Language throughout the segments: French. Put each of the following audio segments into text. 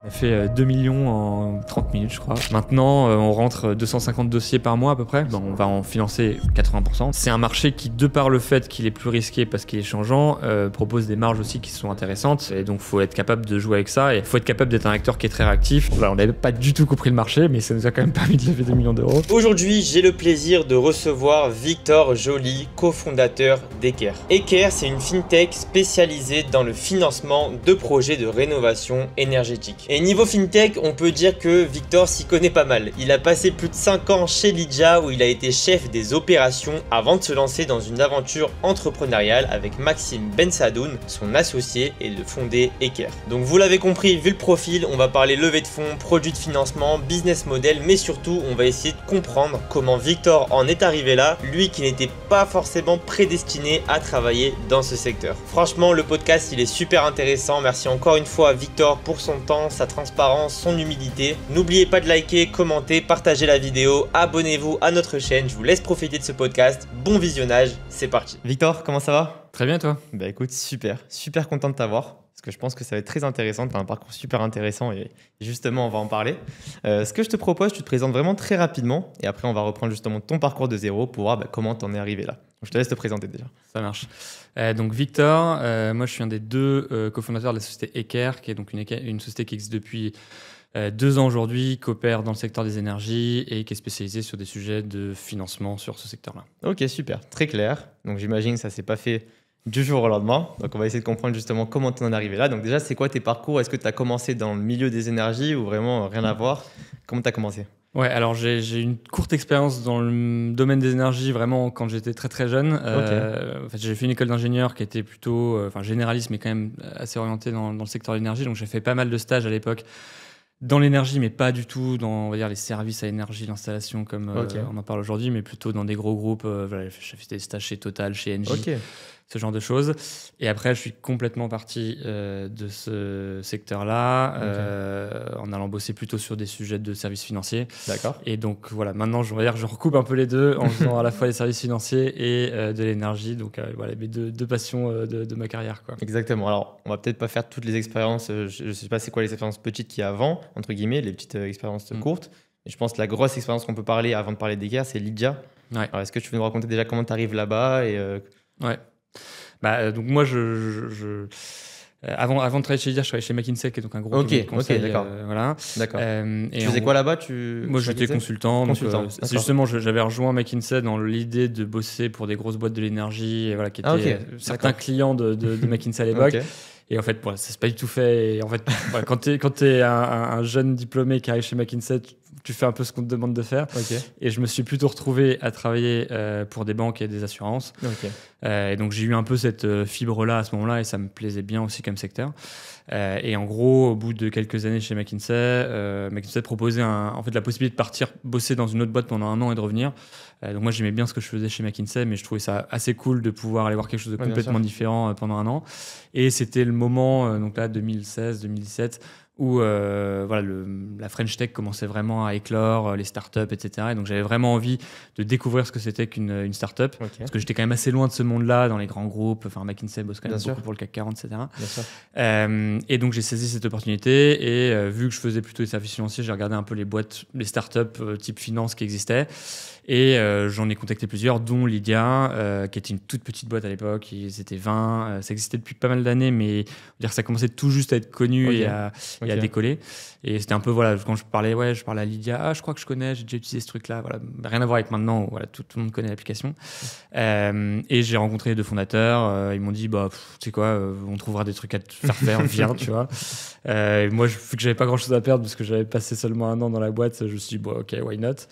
On a fait 2 millions en 30 minutes, je crois. Maintenant, on rentre 250 dossiers par mois à peu près. Bon, on va en financer 80%. C'est un marché qui, de par le fait qu'il est plus risqué parce qu'il est changeant, propose des marges aussi qui sont intéressantes. Et donc, il faut être capable de jouer avec ça. Et il faut être capable d'être un acteur qui est très réactif. Voilà, on n'avait pas du tout compris le marché, mais ça nous a quand même permis de lever 2 millions d'euros. Aujourd'hui, j'ai le plaisir de recevoir Victor Joly, cofondateur d'Eker. Eker, c'est une fintech spécialisée dans le financement de projets de rénovation énergétique. Et niveau fintech, on peut dire que Victor s'y connaît pas mal. Il a passé plus de 5 ans chez Lydia où il a été chef des opérations avant de se lancer dans une aventure entrepreneuriale avec Maxime Bensadoun, son associé, et de fonder Eker. Donc vous l'avez compris, vu le profil, on va parler levée de fonds, produits de financement, business model, mais surtout on va essayer de comprendre comment Victor en est arrivé là, lui qui n'était pas forcément prédestiné à travailler dans ce secteur. Franchement, le podcast il est super intéressant. Merci encore une fois à Victor pour son temps, sa transparence, son humilité. N'oubliez pas de liker, commenter, partager la vidéo, abonnez-vous à notre chaîne, je vous laisse profiter de ce podcast. Bon visionnage, c'est parti. Victor, comment ça va? Très bien, toi? Bah écoute, super content de t'avoir. Parce que je pense que ça va être très intéressant, tu as un parcours super intéressant et justement on va en parler. Ce que je te propose, tu te présentes vraiment très rapidement et après on va reprendre justement ton parcours de zéro pour voir comment tu en es arrivé là. Donc, je te laisse te présenter déjà. Ça marche. Donc Victor, moi je suis un des deux cofondateurs de la société Eker, qui est donc une société qui existe depuis 2 ans aujourd'hui, qui opère dans le secteur des énergies et qui est spécialisée sur des sujets de financement sur ce secteur-là. Ok, super, très clair. Donc j'imagine que ça ne s'est pas fait du jour au lendemain. Donc on va essayer de comprendre justement comment tu en es arrivé là. Donc déjà, c'est quoi tes parcours? Est-ce que tu as commencé dans le milieu des énergies ou vraiment rien à voir? Comment tu as commencé? Ouais, alors j'ai une courte expérience dans le domaine des énergies, vraiment quand j'étais très jeune. En fait, j'ai fait une école d'ingénieur qui était plutôt généraliste, mais quand même assez orientée dans le secteur de l'énergie. Donc j'ai fait pas mal de stages à l'époque dans l'énergie, mais pas du tout dans, on va dire, les services à énergie, l'installation comme on en parle aujourd'hui, mais plutôt dans des gros groupes. J'ai fait des stages chez Total, chez Engie. Ce genre de choses. Et après, je suis complètement parti de ce secteur-là, en allant bosser plutôt sur des sujets de services financiers. D'accord. Et donc voilà, maintenant, je recoupe un peu les deux en faisant à la fois les services financiers et de l'énergie. Donc voilà, mes deux passions de ma carrière, quoi. Exactement. Alors, on va peut-être pas faire toutes les expériences. Je sais pas c'est quoi les expériences petites qu'il y a avant, entre guillemets, les petites expériences courtes. Mais je pense que la grosse expérience qu'on peut parler avant de parler d'Eker, c'est Lydia. Ouais. Alors, est-ce que tu veux nous raconter déjà comment tu arrives là-bas Ouais. Donc moi, avant de travailler chez Lydia, je travaillais chez McKinsey, qui est donc un gros cabinet de conseil. D'accord. Voilà. D'accord. Tu faisais quoi là-bas? Moi, j'étais consultant. C'est justement, j'avais rejoint McKinsey dans l'idée de bosser pour des grosses boîtes de l'énergie, et voilà, qui étaient certains clients de McKinsey à l'époque. Et en fait, ça s'est pas du tout fait. Et en fait, quand tu es un jeune diplômé qui arrive chez McKinsey, tu fais un peu ce qu'on te demande de faire. Et je me suis plutôt retrouvé à travailler pour des banques et des assurances. Et donc, j'ai eu un peu cette fibre-là à ce moment-là et ça me plaisait bien aussi comme secteur. Et en gros, au bout de quelques années chez McKinsey, McKinsey proposait en fait, la possibilité de partir bosser dans une autre boîte pendant 1 an et de revenir. Donc moi, j'aimais bien ce que je faisais chez McKinsey, mais je trouvais ça assez cool de pouvoir aller voir quelque chose de complètement différent pendant 1 an. Et c'était le moment, donc là, 2016-2017, où la French Tech commençait vraiment à éclore, les startups, etc. Et donc j'avais vraiment envie de découvrir ce que c'était qu'une startup, parce que j'étais quand même assez loin de ce monde-là, dans les grands groupes. Enfin, McKinsey bosse quand même beaucoup pour le CAC 40, etc. Et donc j'ai saisi cette opportunité et vu que je faisais plutôt des services financiers, j'ai regardé un peu les boîtes, les startups type finance qui existaient. Et j'en ai contacté plusieurs, dont Lydia, qui était une toute petite boîte à l'époque. Ils étaient 20. Ça existait depuis pas mal d'années, mais dire ça commençait tout juste à être connu et à décoller. Et c'était un peu, voilà, quand je parlais à Lydia, je crois que je connais, j'ai déjà utilisé ce truc-là. Voilà, rien à voir avec maintenant où voilà, tout le monde connaît l'application. Et j'ai rencontré les 2 fondateurs. Ils m'ont dit, tu sais quoi, on trouvera des trucs à te faire, viens, tu vois. Et moi, vu que j'avais pas grand-chose à perdre, parce que j'avais passé seulement 1 an dans la boîte, je me suis dit, ok, why not?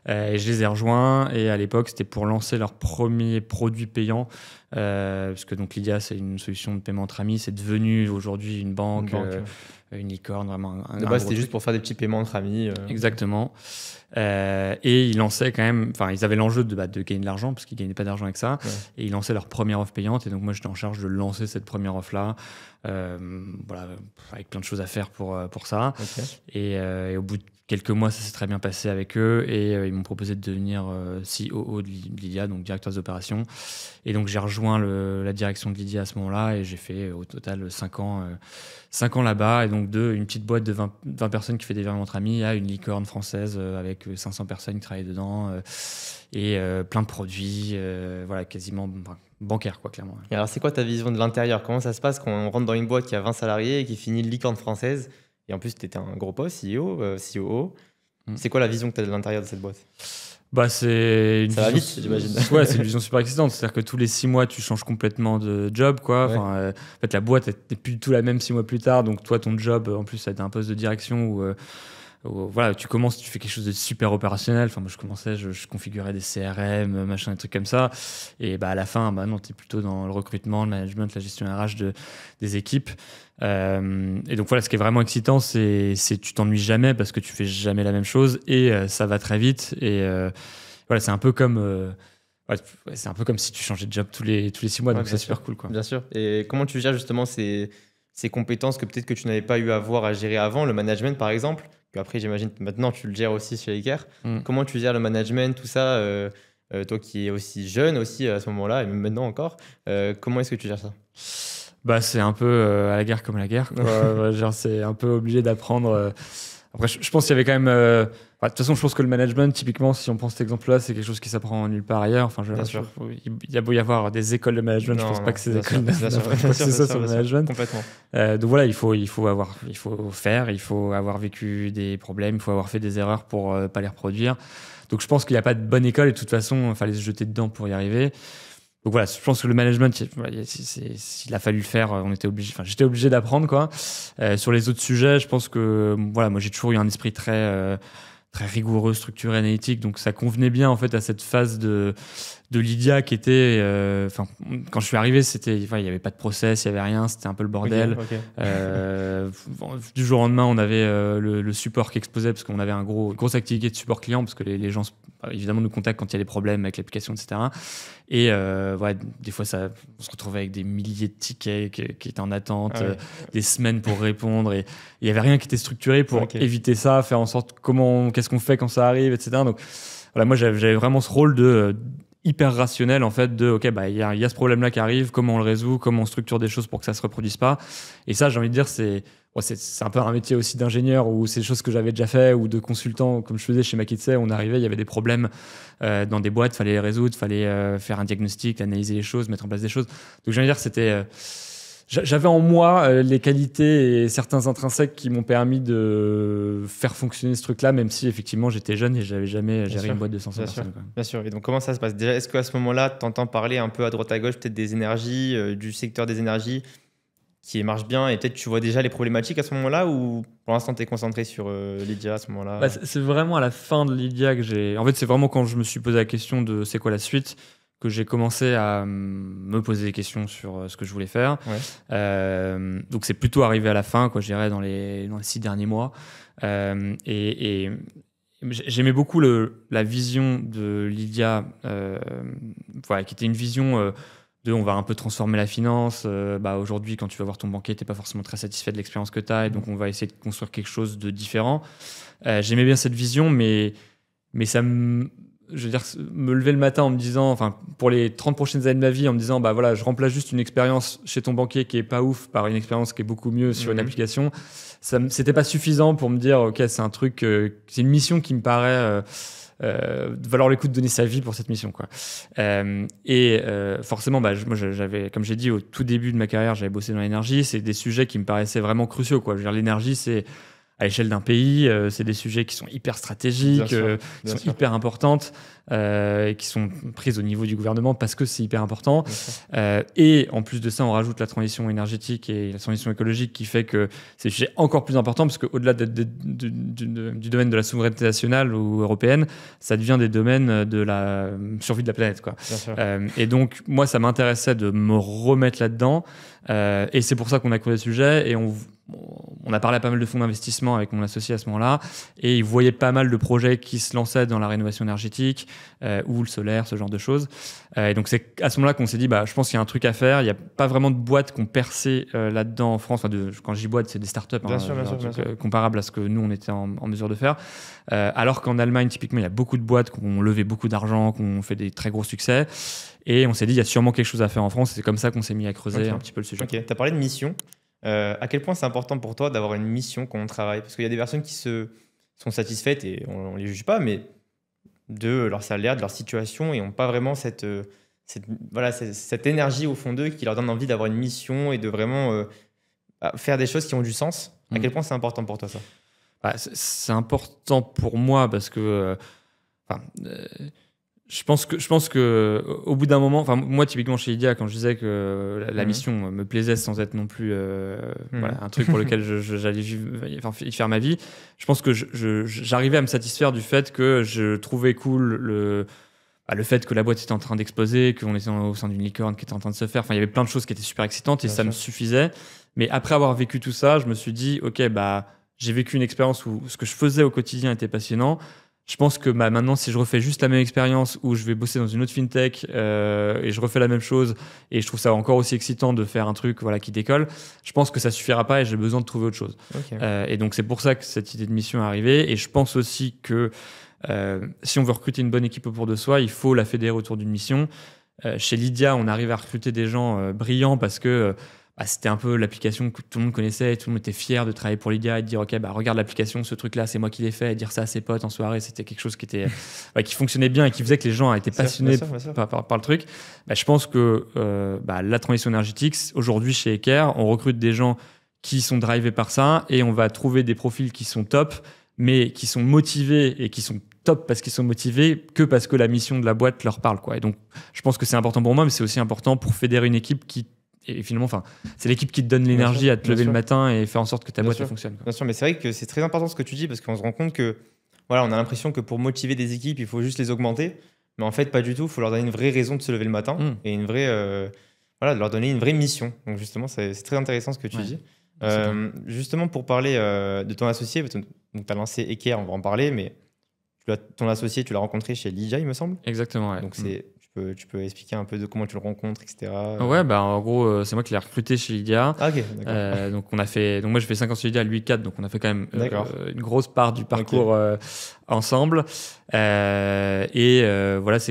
Et je les ai rejoints et à l'époque c'était pour lancer leur premier produit payant parce que donc Lydia c'est une solution de paiement entre amis, c'est devenu aujourd'hui une banque. Une licorne, vraiment un de base c'était juste pour faire des petits paiements entre amis. Exactement. Et ils lançaient quand même, enfin ils avaient l'enjeu de gagner de l'argent parce qu'ils gagnaient pas d'argent avec ça, et ils lançaient leur première offre payante et donc moi j'étais en charge de lancer cette première offre là, avec plein de choses à faire pour ça. Et au bout de quelques mois, ça s'est très bien passé avec eux et ils m'ont proposé de devenir COO de Lydia, donc directeur des opérations. Et donc, j'ai rejoint la direction de Lydia à ce moment-là et j'ai fait au total 5 ans là-bas. Et donc, une petite boîte de 20 personnes qui fait des virements entre amis à une licorne française avec 500 personnes qui travaillent dedans et plein de produits, voilà, quasiment bancaire, quoi, clairement. Et alors, c'est quoi ta vision de l'intérieur? Comment ça se passe quand on rentre dans une boîte qui a 20 salariés et qui finit licorne française? Et en plus, tu étais un gros poste, CEO, COO. C'est quoi la vision que tu as de l'intérieur de cette boîte? Bah, c'est une ça va vite, j'imagine. Ouais, c'est une vision super excitante. C'est-à-dire que tous les 6 mois, tu changes complètement de job, quoi. Ouais. Enfin, en fait, la boîte n'est plus du tout la même 6 mois plus tard. Donc, toi, ton job, en plus, ça a été un poste de direction où voilà, tu commences, tu fais quelque chose de super opérationnel. Enfin, moi, je commençais, je configurais des CRM, machin, des trucs comme ça. Et bah, à la fin, bah, non, tu es plutôt dans le recrutement, le management, la gestion RH des équipes. Et donc voilà, ce qui est vraiment excitant, c'est tu t'ennuies jamais parce que tu fais jamais la même chose et ça va très vite. Et voilà, c'est un peu comme c'est un peu comme si tu changeais de job tous les 6 mois, donc c'est super cool, quoi. Bien sûr. Et comment tu gères justement ces compétences que peut-être que tu n'avais pas eu à voir à gérer avant, le management par exemple, que après j'imagine que maintenant tu le gères aussi chez Eker. Comment tu gères le management, tout ça, toi qui es aussi jeune aussi à ce moment-là et même maintenant encore, comment est-ce que tu gères ça? Bah, c'est un peu à la guerre comme à la guerre, quoi. Genre, c'est un peu obligé d'apprendre. Après, je pense qu'il y avait quand même. De toute façon, je pense que le management, typiquement, si on prend cet exemple-là, c'est quelque chose qui s'apprend nulle part ailleurs. Enfin, il y a beau y avoir des écoles de management, je pense pas que ces écoles c'est ça sur le management. Complètement. Donc voilà, il faut faire, il faut avoir vécu des problèmes, il faut avoir fait des erreurs pour pas les reproduire. Donc je pense qu'il n'y a pas de bonne école et de toute façon, il fallait se jeter dedans pour y arriver. Donc voilà, je pense que le management, s'il a fallu le faire, j'étais obligé d'apprendre, quoi. Sur les autres sujets, je pense que voilà, moi j'ai toujours eu un esprit très rigoureux, structuré, analytique, donc ça convenait bien en fait à cette phase de Lydia qui était, quand je suis arrivé, il y avait pas de process, il y avait rien, c'était un peu le bordel. Okay. Du jour au lendemain, on avait le support qui explosait parce qu'on avait une grosse activité de support client parce que les gens évidemment nous contactent quand il y a des problèmes avec l'application, etc. Et des fois, on se retrouvait avec des milliers de tickets qui étaient en attente, des semaines pour répondre. Et il n'y avait rien qui était structuré pour éviter ça, faire en sorte qu'est-ce qu'on fait quand ça arrive, etc. Donc voilà, moi, j'avais vraiment ce rôle de hyper rationnel, en fait, il y a ce problème-là qui arrive, comment on le résout, comment on structure des choses pour que ça se reproduise pas. Et ça, j'ai envie de dire, c'est un peu un métier aussi d'ingénieur ou c'est des choses que j'avais déjà fait ou de consultant comme je faisais chez McKinsey. On arrivait, il y avait des problèmes dans des boîtes, fallait les résoudre, fallait faire un diagnostic, analyser les choses, mettre en place des choses. Donc j'ai envie de dire, j'avais en moi les qualités et certains intrinsèques qui m'ont permis de faire fonctionner ce truc-là, même si effectivement j'étais jeune et j'avais jamais géré une boîte de 500 personnes. Bien sûr. Et donc comment ça se passe déjà? Est-ce qu'à ce moment-là, tu entends parler un peu à droite à gauche peut-être des énergies, du secteur des énergies qui marche bien et peut-être tu vois déjà les problématiques à ce moment-là ou pour l'instant tu es concentré sur Lydia à ce moment-là? C'est vraiment à la fin de Lydia que en fait c'est vraiment quand je me suis posé la question de c'est quoi la suite que j'ai commencé à me poser des questions sur ce que je voulais faire. Donc c'est plutôt arrivé à la fin, quoi, je dirais dans les 6 derniers mois. Et j'aimais beaucoup la vision de Lydia, qui était une vision on va un peu transformer la finance. Aujourd'hui, quand tu vas voir ton banquier, tu n'es pas forcément très satisfait de l'expérience que tu as, et donc on va essayer de construire quelque chose de différent. J'aimais bien cette vision, mais ça je veux dire, me lever le matin en me disant, pour les 30 prochaines années de ma vie, en me disant, je remplace juste une expérience chez ton banquier qui est pas ouf par une expérience qui est beaucoup mieux sur une application. C'était pas suffisant pour me dire, ok, c'est un truc, c'est une mission qui me paraît valoir le coup de donner sa vie pour cette mission, quoi. Forcément, moi, j'avais, comme j'ai dit au tout début de ma carrière, j'avais bossé dans l'énergie. C'est des sujets qui me paraissaient vraiment cruciaux, quoi. Je veux dire, l'énergie, c'est à l'échelle d'un pays, c'est des sujets qui sont hyper stratégiques, qui sont hyper importantes, et qui sont prises au niveau du gouvernement parce que c'est hyper important. Et en plus de ça, on rajoute la transition énergétique et la transition écologique qui fait que c'est des sujets encore plus importants parce qu'au-delà du domaine de la souveraineté nationale ou européenne, ça devient des domaines de la survie de la planète, quoi. Et donc, moi, ça m'intéressait de me remettre là-dedans. Et c'est pour ça qu'on a créé le sujet et on a parlé à pas mal de fonds d'investissement avec mon associé à ce moment-là, et ils voyaient pas mal de projets qui se lançaient dans la rénovation énergétique ou le solaire, ce genre de choses. Et donc c'est à ce moment-là qu'on s'est dit, je pense qu'il y a un truc à faire. Il n'y a pas vraiment de boîtes qui ont percé là-dedans en France. Quand je dis boîte, c'est des startups bien sûr. comparables à ce que nous on était en mesure de faire. Alors qu'en Allemagne, typiquement, il y a beaucoup de boîtes qui ont levé beaucoup d'argent, qui ont fait des très gros succès. Et on s'est dit, il y a sûrement quelque chose à faire en France. Et c'est comme ça qu'on s'est mis à creuser un petit peu le sujet. Ok, tu as parlé de mission. À quel point c'est important pour toi d'avoir une mission quand on travaille? Parce qu'il y a des personnes qui sont satisfaites, et on ne les juge pas, mais de leur salaire, de leur situation, et n'ont pas vraiment cette énergie au fond d'eux qui leur donne envie d'avoir une mission et de vraiment faire des choses qui ont du sens. À quel point c'est important pour toi, ça? C'est important pour moi parce que je pense que au bout d'un moment, moi typiquement chez Lydia, quand je disais que la mission me plaisait sans être non plus un truc pour lequel j'allais y faire ma vie, je pense que j'arrivais à me satisfaire du fait que je trouvais cool le fait que la boîte était en train d'exploser, qu'on était au sein d'une licorne qui était en train de se faire. Il y avait plein de choses qui étaient super excitantes et ça me suffisait. Mais après avoir vécu tout ça, je me suis dit, ok, j'ai vécu une expérience où ce que je faisais au quotidien était passionnant. Je pense que maintenant, si je refais juste la même expérience où je vais bosser dans une autre fintech et je refais la même chose et je trouve ça encore aussi excitant de faire un truc qui décolle, je pense que ça suffira pas et j'ai besoin de trouver autre chose. Okay. Et donc, c'est pour ça que cette idée de mission est arrivée. Et je pense aussi que si on veut recruter une bonne équipe autour de soi, il faut la fédérer autour d'une mission. Chez Lydia, on arrive à recruter des gens brillants parce que c'était un peu l'application que tout le monde connaissait, tout le monde était fier de travailler pour Lydia et de dire ok, regarde l'application, ce truc là c'est moi qui l'ai fait, et dire ça à ses potes en soirée, c'était quelque chose qui était qui fonctionnait bien et qui faisait que les gens étaient passionnés par le truc. Je pense que la transition énergétique, aujourd'hui chez Eker, on recrute des gens qui sont drivés par ça et on va trouver des profils qui sont top mais qui sont motivés et qui sont top parce qu'ils sont motivés que parce que la mission de la boîte leur parle, quoi. Et donc je pense que c'est important pour moi, mais c'est aussi important pour fédérer une équipe et finalement, c'est l'équipe qui te donne l'énergie à te lever le matin et faire en sorte que ta boîte fonctionne. Bien sûr, mais c'est vrai que c'est très important ce que tu dis parce qu'on se rend compte que on a l'impression que pour motiver des équipes, il faut juste les augmenter. Mais en fait, pas du tout. Il faut leur donner une vraie raison de se lever le matin et une vraie, de leur donner une vraie mission. Donc justement, c'est très intéressant ce que tu dis. Justement, pour parler de ton associé, tu as lancé Eker, on va en parler, mais ton associé, tu l'as rencontré chez Lydia, il me semble. Exactement, ouais. Donc tu peux expliquer un peu de comment tu le rencontres, etc. Ouais, en gros, c'est moi qui l'ai recruté chez Lydia. Ah, ok, d'accord. Donc moi, j'ai fait 5 ans chez Lydia, lui 4, donc on a fait quand même une grosse part du parcours ensemble. C'est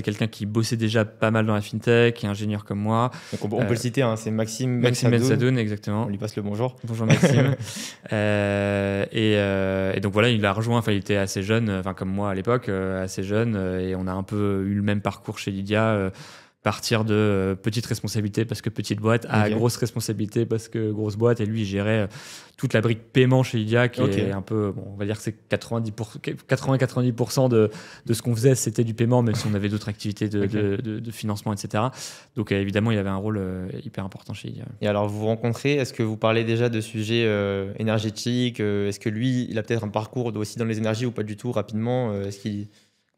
quelqu'un qui bossait déjà pas mal dans la fintech, qui est ingénieur comme moi. Donc on peut le citer, c'est Maxime Bensadoun, exactement. On lui passe le bonjour. Bonjour Maxime. Et donc il a rejoint, il était assez jeune, comme moi à l'époque, assez jeune, et on a un peu eu le même parcours chez Lydia. Partir de petite responsabilité parce que petite boîte à grosse responsabilité parce que grosse boîte, et lui il gérait toute la brique paiement chez Lydia qui est un peu, on va dire que c'est 80-90% de ce qu'on faisait, c'était du paiement, même si on avait d'autres activités de financement, etc. Donc évidemment il avait un rôle hyper important chez Lydia. Et alors vous vous rencontrez, est-ce que vous parlez déjà de sujets énergétiques, est-ce que lui il a peut-être un parcours aussi dans les énergies ou pas du tout, rapidement,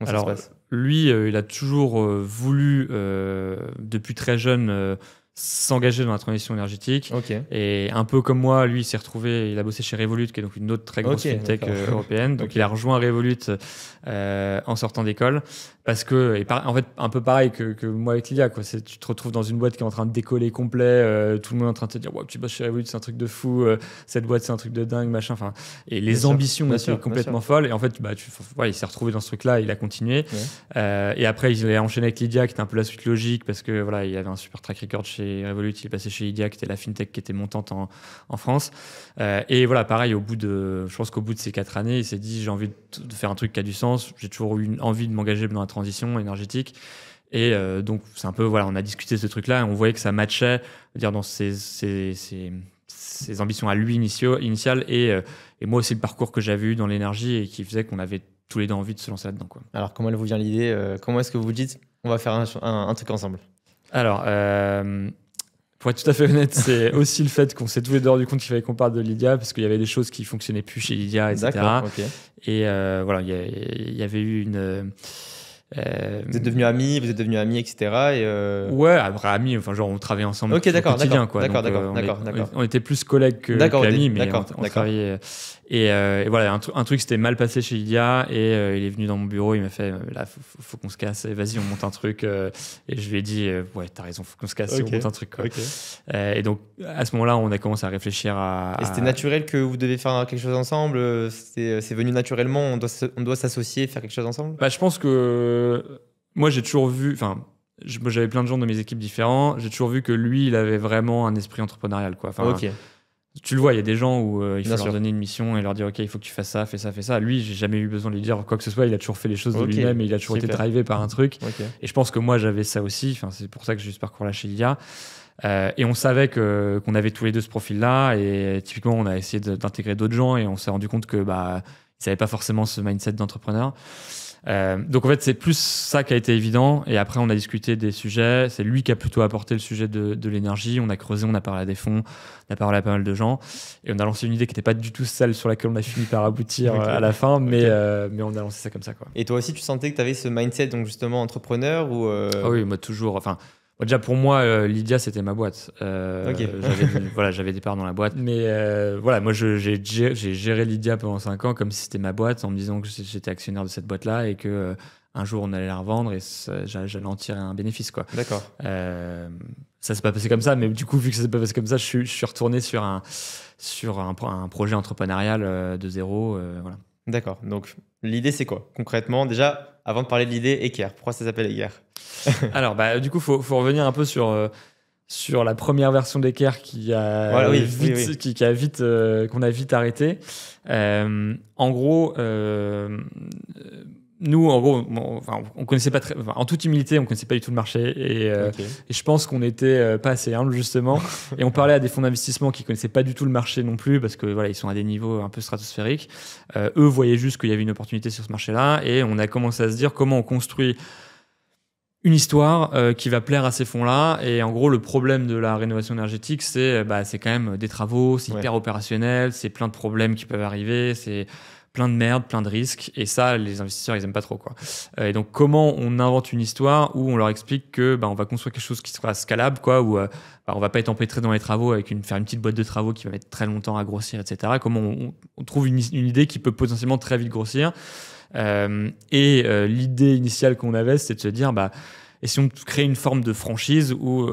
Alors, lui, il a toujours voulu, depuis très jeune, s'engager dans la transition énergétique. Et un peu comme moi, lui, il s'est retrouvé, il a bossé chez Revolut, qui est donc une autre très grosse fintech européenne. Donc, il a rejoint Revolut en sortant d'école. Parce que, en fait, un peu pareil que moi avec Lydia, quoi. Tu te retrouves dans une boîte qui est en train de décoller complet, tout le monde est en train de te dire, ouais, tu bosses chez Revolut, c'est un truc de fou, cette boîte, c'est un truc de dingue, machin. Et les ambitions étaient complètement folles. Et en fait, il s'est retrouvé dans ce truc-là, il a continué. Et après, il a enchaîné avec Lydia, qui était un peu la suite logique, parce que il avait un super track record chez Revolut, il est passé chez Lydia, qui était la fintech qui était montante en France. Et pareil, je pense qu'au bout de ces 4 années, il s'est dit, j'ai envie de faire un truc qui a du sens. J'ai toujours eu envie de m'engager dans la transition énergétique. Et donc, c'est un peu, on a discuté de ce truc-là et on voyait que ça matchait, dans ses ambitions à lui initiales et moi aussi le parcours que j'avais eu dans l'énergie et qui faisait qu'on avait tous les deux envie de se lancer là-dedans, quoi. Alors, comment elle vous vient l'idée comment est-ce que vous dites, on va faire un truc ensemble? Alors, pour être tout à fait honnête, c'est aussi le fait qu'on s'est tous les deux rendu compte qu'il fallait qu'on parle de Lydia parce qu'il y avait des choses qui fonctionnaient plus chez Lydia, etc. D'accord, ok. Et il y avait eu Vous êtes devenus amis, etc. Ouais, après amis, enfin genre on travaillait ensemble au quotidien, quoi. D'accord. On était plus collègues qu'amis, mais on travaillait. Et voilà, un truc s'était mal passé chez Lydia et il est venu dans mon bureau, il m'a fait là, faut qu'on se casse, vas-y, on monte un truc. Et je lui ai dit, ouais, t'as raison, faut qu'on se casse, on monte un truc, quoi. Et donc à ce moment-là, on a commencé à réfléchir Et c'était naturel que vous devez faire quelque chose ensemble? C'est venu naturellement, on doit s'associer, faire quelque chose ensemble? Je pense que moi, j'ai toujours vu, j'avais plein de gens dans mes équipes différents, j'ai toujours vu que lui, il avait vraiment un esprit entrepreneurial, quoi. Tu le vois, il y a des gens où il faut leur donner une mission et leur dire, OK, il faut que tu fasses ça, fais ça, fais ça. Lui, j'ai jamais eu besoin de lui dire quoi que ce soit, il a toujours fait les choses de lui-même et il a toujours été drivé par un truc. Et je pense que moi, j'avais ça aussi. C'est pour ça que j'ai eu ce parcours-là chez Lydia. Et on savait qu'on avait tous les deux ce profil-là. Et typiquement, on a essayé d'intégrer d'autres gens et on s'est rendu compte que ils n'avaient pas forcément ce mindset d'entrepreneur. Donc en fait, c'est plus ça qui a été évident. Et après, on a discuté des sujets. C'est lui qui a plutôt apporté le sujet de l'énergie. On a creusé, on a parlé à des fonds, on a parlé à pas mal de gens. Et on a lancé une idée qui n'était pas du tout celle sur laquelle on a fini par aboutir à la fin. Mais on a lancé ça comme ça, quoi. Et toi aussi, tu sentais que tu avais ce mindset, donc justement entrepreneur ou Ah oui, moi toujours. Déjà pour moi, Lydia c'était ma boîte. J'avais des parts dans la boîte. Mais moi j'ai géré Lydia pendant 5 ans comme si c'était ma boîte, en me disant que j'étais actionnaire de cette boîte-là et que un jour on allait la revendre et j'allais en tirer un bénéfice, quoi. D'accord. Ça s'est pas passé comme ça, mais du coup vu que ça s'est pas passé comme ça, je suis retourné sur un projet entrepreneurial de zéro. Voilà. D'accord. Donc l'idée c'est quoi concrètement? Déjà, avant de parler de l'idée, Eker. Pourquoi ça s'appelle Eker? Alors, du coup, faut revenir un peu sur la première version d'Eker qu'on a vite arrêté. En gros, nous, on connaissait pas en toute humilité, on connaissait pas du tout le marché et je pense qu'on était pas assez humble, justement. Et on parlait à des fonds d'investissement qui connaissaient pas du tout le marché non plus parce que voilà, ils sont à des niveaux un peu stratosphériques. Eux voyaient juste qu'il y avait une opportunité sur ce marché-là et on a commencé à se dire comment on construit une histoire qui va plaire à ces fonds-là. Et en gros, le problème de la rénovation énergétique, c'est quand même des travaux, c'est hyper opérationnel, c'est plein de problèmes qui peuvent arriver, c'est plein de merde, plein de risques. Et ça, les investisseurs, ils aiment pas trop, quoi. Et donc, comment on invente une histoire où on leur explique que on va construire quelque chose qui sera scalable, quoi, où on va pas être empêtré dans les travaux avec faire une petite boîte de travaux qui va mettre très longtemps à grossir, etc. Comment on trouve une idée qui peut potentiellement très vite grossir. L'idée initiale qu'on avait, c'était de se dire, et si on crée une forme de franchise où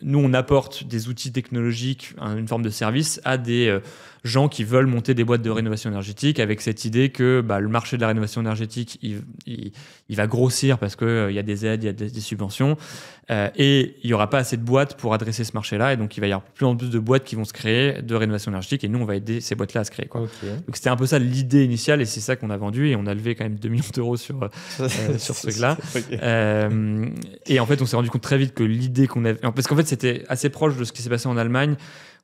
nous, on apporte des outils technologiques, une forme de service à des gens qui veulent monter des boîtes de rénovation énergétique avec cette idée que le marché de la rénovation énergétique, il va grossir parce qu'il y a des aides, il y a des subventions et il n'y aura pas assez de boîtes pour adresser ce marché-là. Et donc, il va y avoir plus en plus de boîtes qui vont se créer de rénovation énergétique et nous, on va aider ces boîtes-là à se créer, quoi. Donc, c'était un peu ça l'idée initiale et c'est ça qu'on a vendu et on a levé quand même 2 millions d'euros sur ce truc-là. Et en fait, on s'est rendu compte très vite que l'idée qu'on avait... Parce qu'en fait, c'était assez proche de ce qui s'est passé en Allemagne,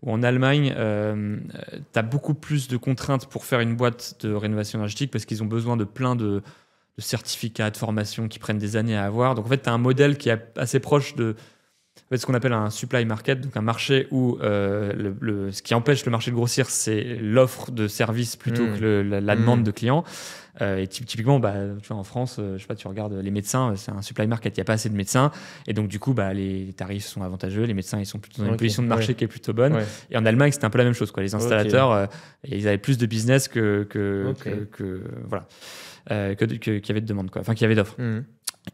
où en Allemagne, tu as beaucoup plus de contraintes pour faire une boîte de rénovation énergétique parce qu'ils ont besoin de plein de certificats, de formations qui prennent des années à avoir. Donc en fait, tu as un modèle qui est assez proche de ce qu'on appelle un supply market, donc un marché où ce qui empêche le marché de grossir, c'est l'offre de services plutôt que la demande de clients. Et typiquement, tu vois, en France, je sais pas, tu regardes les médecins, c'est un supply market, il n'y a pas assez de médecins. Et donc, du coup, les tarifs sont avantageux, les médecins, ils sont plutôt dans une position de marché qui est plutôt bonne. Et en Allemagne, c'était un peu la même chose, quoi. Les installateurs, ils avaient plus de business qu'il y avait de demande, quoi. Enfin, qu'il y avait d'offres.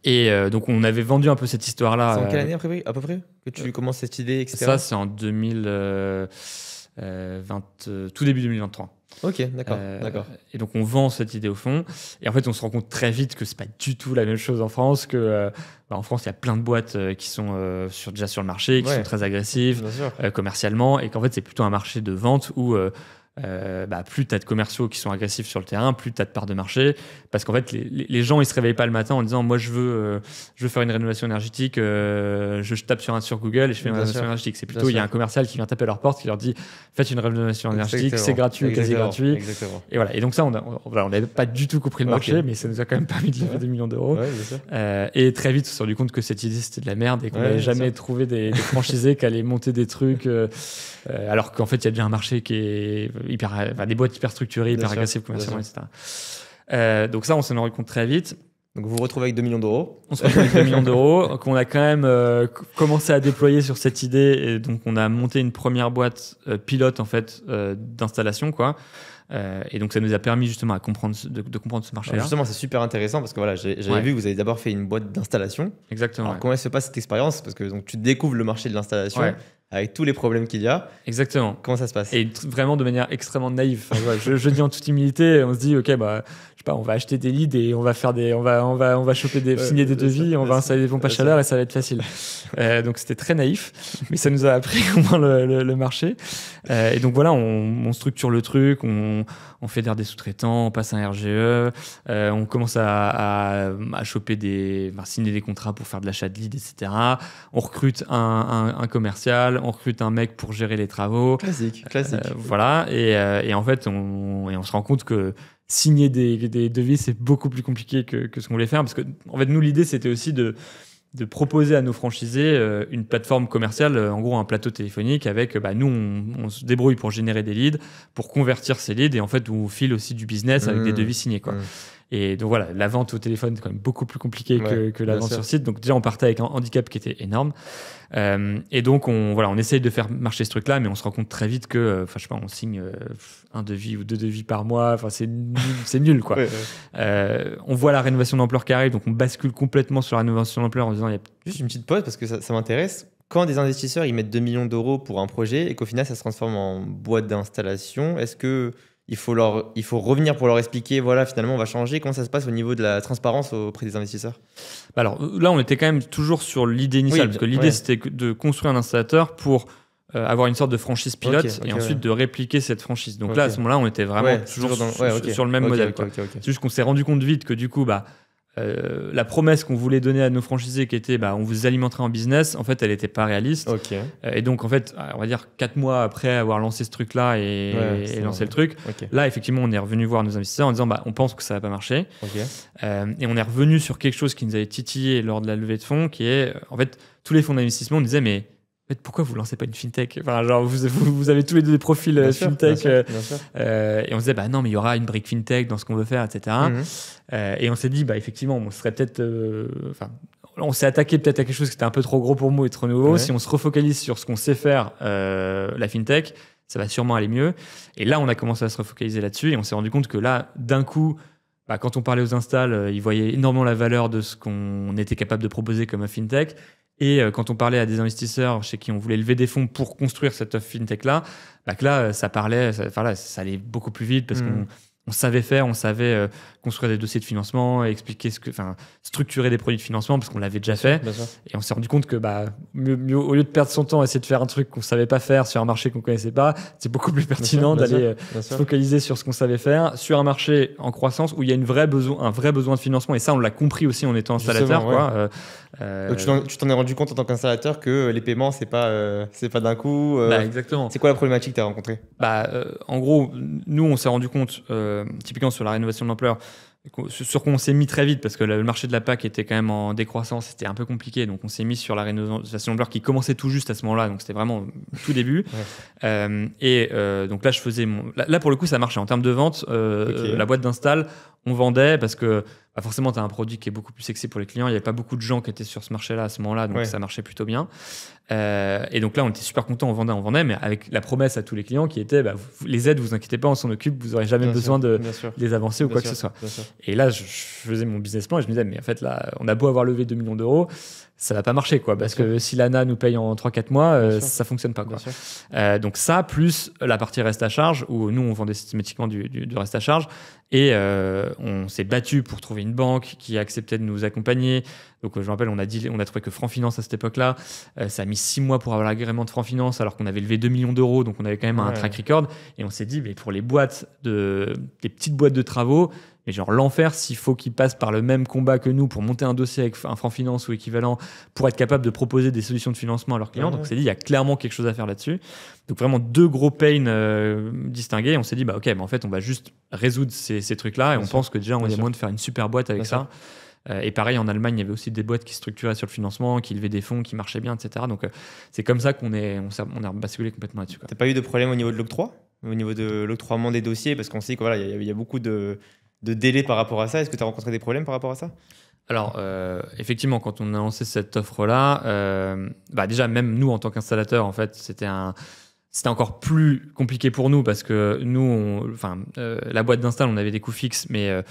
Et donc, on avait vendu un peu cette histoire-là. C'est en quelle année à peu près que tu commences cette idée, etc. Ça, c'est en 2020, tout début 2023. Ok, d'accord. Et donc, on vend cette idée au fond. Et en fait, on se rend compte très vite que c'est pas du tout la même chose en France. En France, il y a plein de boîtes qui sont déjà sur le marché, qui sont très agressives commercialement. Et qu'en fait, c'est plutôt un marché de vente où... plus tu as de commerciaux qui sont agressifs sur le terrain, plus tu as de parts de marché, parce qu'en fait les gens ils se réveillent pas le matin en disant moi je veux faire une rénovation énergétique, je tape sur Google et je fais une rénovation énergétique. C'est plutôt il y a un commercial qui vient taper à leur porte qui leur dit faites une rénovation énergétique, c'est gratuit, quasi gratuit. Et voilà. Et donc ça on n'avait pas du tout compris le marché, mais ça nous a quand même permis de lever 2 millions d'euros. Et très vite on s'est rendu compte que cette idée c'était de la merde et qu'on n'avait jamais trouvé des franchisés qui allaient monter des trucs alors qu'en fait il y a déjà un marché qui est des boîtes hyper structurées, hyper agressives commercialement, etc. Donc ça, on s'en est rendu compte très vite. Donc vous vous retrouvez avec 2 millions d'euros. On se retrouve avec 2 millions d'euros qu'on a quand même commencé à déployer sur cette idée. Et donc on a monté une première boîte pilote en fait d'installation quoi. Et donc ça nous a permis justement de comprendre ce marché-là. Alors justement, c'est super intéressant parce que voilà, j'avais vu que vous avez d'abord fait une boîte d'installation. Exactement. Alors comment se passe cette expérience? Parce que donc, tu découvres le marché de l'installation avec tous les problèmes qu'il y a. Exactement. Comment ça se passe? Et vraiment de manière extrêmement naïve. Enfin, je dis en toute humilité, on se dit ok bah je sais pas, on va acheter des leads et on va faire on va choper signer des devis, on va installer des pompes à chaleur et ça va être facile. Donc c'était très naïf, mais ça nous a appris comment le marché. Et donc voilà, on structure le truc, on fédère des sous-traitants, on passe un RGE, on commence à choper signer des contrats pour faire de l'achat de leads, etc. On recrute un commercial, on recrute un mec pour gérer les travaux. Classique. Voilà, et en fait, on se rend compte que signer des devis, c'est beaucoup plus compliqué que ce qu'on voulait faire, parce que en fait, nous, l'idée, c'était aussi de proposer à nos franchisés une plateforme commerciale, en gros un plateau téléphonique avec, nous, on se débrouille pour générer des leads, pour convertir ces leads, et en fait, on file aussi du business avec des devis signés, quoi. Et donc voilà, la vente au téléphone est quand même beaucoup plus compliquée que la vente sur site. Donc déjà, on partait avec un handicap qui était énorme. Et donc, on essaye de faire marcher ce truc-là, mais on se rend compte très vite que, je sais pas, on signe un devis ou 2 devis par mois. Enfin, c'est nul, quoi. On voit la rénovation d'ampleur qui arrive, donc on bascule complètement sur la rénovation d'ampleur en disant... Juste une petite pause, parce que ça m'intéresse. Quand des investisseurs ils mettent 2 millions d'euros pour un projet et qu'au final, ça se transforme en boîte d'installation, est-ce que... Il faut revenir pour leur expliquer, voilà, finalement, on va changer. Comment ça se passe au niveau de la transparence auprès des investisseurs? Alors là, on était quand même toujours sur l'idée initiale, parce que l'idée, c'était de construire un installateur pour avoir une sorte de franchise pilote et ensuite de répliquer cette franchise. Donc là, à ce moment-là, on était vraiment toujours sur le même modèle. C'est juste qu'on s'est rendu compte vite que du coup, la promesse qu'on voulait donner à nos franchisés qui était on vous alimenterait en business, en fait elle n'était pas réaliste. Et donc en fait on va dire 4 mois après avoir lancé ce truc là et lancé le truc, là effectivement on est revenu voir nos investisseurs en disant on pense que ça va pas marcher. Et on est revenu sur quelque chose qui nous avait titillé lors de la levée de fonds, qui est en fait tous les fonds d'investissement nous disaient mais en fait, pourquoi vous lancez pas une fintech? Enfin, genre vous avez tous les deux des profils fintech. Bien sûr. Et on se disait non mais il y aura une brique fintech dans ce qu'on veut faire, etc. Et on s'est dit effectivement on serait peut-être on s'est attaqué peut-être à quelque chose qui était un peu trop gros pour nous et trop nouveau. Si on se refocalise sur ce qu'on sait faire, la fintech, ça va sûrement aller mieux. Et là on a commencé à se refocaliser là-dessus et on s'est rendu compte que là d'un coup quand on parlait aux installs, ils voyaient énormément la valeur de ce qu'on était capable de proposer comme fintech. Et quand on parlait à des investisseurs chez qui on voulait lever des fonds pour construire cette offre fintech-là, ça allait beaucoup plus vite parce qu'on savait faire, on savait construire des dossiers de financement, expliquer structurer des produits de financement parce qu'on l'avait déjà fait. Et on s'est rendu compte que mieux, au lieu de perdre son temps à essayer de faire un truc qu'on savait pas faire sur un marché qu'on connaissait pas, c'est beaucoup plus pertinent d'aller se focaliser sur ce qu'on savait faire, sur un marché en croissance où il y a un vrai besoin de financement. Et ça, on l'a compris aussi en étant installateur. Donc tu t'en es rendu compte en tant qu'installateur que les paiements, c'est pas d'un coup. Exactement. C'est quoi la problématique que tu as rencontrée? En gros, nous, on s'est rendu compte, typiquement sur la rénovation de l'ampleur, sur quoi on s'est mis très vite parce que le marché de la PAC était quand même en décroissance, c'était un peu compliqué, donc on s'est mis sur la rénovation d'ampleur qui commençait tout juste à ce moment-là, donc c'était vraiment tout début. Donc là, je faisais là pour le coup, ça marchait en termes de vente. La boîte d'install, on vendait parce que forcément, tu as un produit qui est beaucoup plus sexy pour les clients. Il n'y avait pas beaucoup de gens qui étaient sur ce marché-là à ce moment-là, donc ça marchait plutôt bien. Et donc là, on était super contents, on vendait, mais avec la promesse à tous les clients qui était les aides, vous inquiétez pas, on s'en occupe, vous n'aurez jamais besoin de les avancer ou quoi que ce soit. Et là, je faisais mon business plan et je me disais, mais en fait, là, on a beau avoir levé 2 millions d'euros, ça va pas marcher, quoi, parce que si l'ANA nous paye en 3-4 mois, ça fonctionne pas, quoi. Donc ça, plus la partie reste à charge, où nous, on vendait systématiquement du reste à charge, et on s'est battu pour trouver une banque qui acceptait de nous accompagner. Donc je me rappelle, on a trouvé que Franc Finance à cette époque-là, ça a mis 6 mois pour avoir l'agrément de Franc Finance, alors qu'on avait levé 2 millions d'euros, donc on avait quand même un track record, et on s'est dit, mais pour les petites boîtes de travaux, mais genre l'enfer s'il faut qu'ils passent par le même combat que nous pour monter un dossier avec un Franc Finance ou équivalent pour être capable de proposer des solutions de financement à leurs clients. Donc on s'est dit, il y a clairement quelque chose à faire là-dessus. Donc vraiment 2 gros pains distingués. On s'est dit, en fait, on va juste résoudre ces trucs-là et on pense que déjà, on a moyen de faire une super boîte avec ça. Et pareil, en Allemagne, il y avait aussi des boîtes qui structuraient sur le financement, qui levaient des fonds, qui marchaient bien, etc. Donc c'est comme ça qu'on a basculé complètement là-dessus. T'as pas eu de problème au niveau de l'octroi, au niveau de l'octroiement des dossiers, parce qu'on sait qu'il y a beaucoup de délai par rapport à ça? Est-ce que tu as rencontré des problèmes par rapport à ça? Alors, effectivement, quand on a lancé cette offre-là, déjà, même nous, en tant qu'installateur, en fait, c'était encore plus compliqué pour nous parce que nous, la boîte d'install, on avait des coûts fixes, mais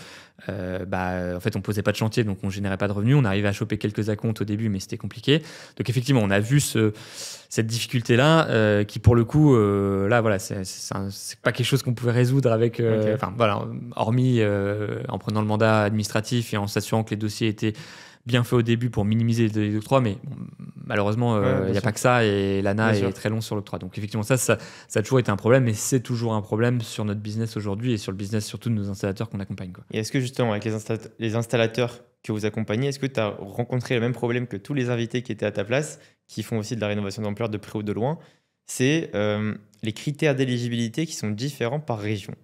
en fait, on posait pas de chantier, donc on générait pas de revenus. On arrivait à choper quelques acomptes au début, mais c'était compliqué. Donc effectivement, on a vu cette difficulté-là qui, pour le coup, là, voilà, c'est pas quelque chose qu'on pouvait résoudre avec, hormis en prenant le mandat administratif et en s'assurant que les dossiers étaient bien fait au début pour minimiser les octrois, mais malheureusement, il n'y a pas que ça et l'ANA est très long sur l'octroi. Donc effectivement, ça a toujours été un problème, mais c'est toujours un problème sur notre business aujourd'hui et sur le business surtout de nos installateurs qu'on accompagne, quoi. Et est-ce que justement, avec les installateurs que vous accompagnez, est-ce que tu as rencontré le même problème que tous les invités qui étaient à ta place, qui font aussi de la rénovation d'ampleur de près ou de loin? C'est les critères d'éligibilité qui sont différents par région.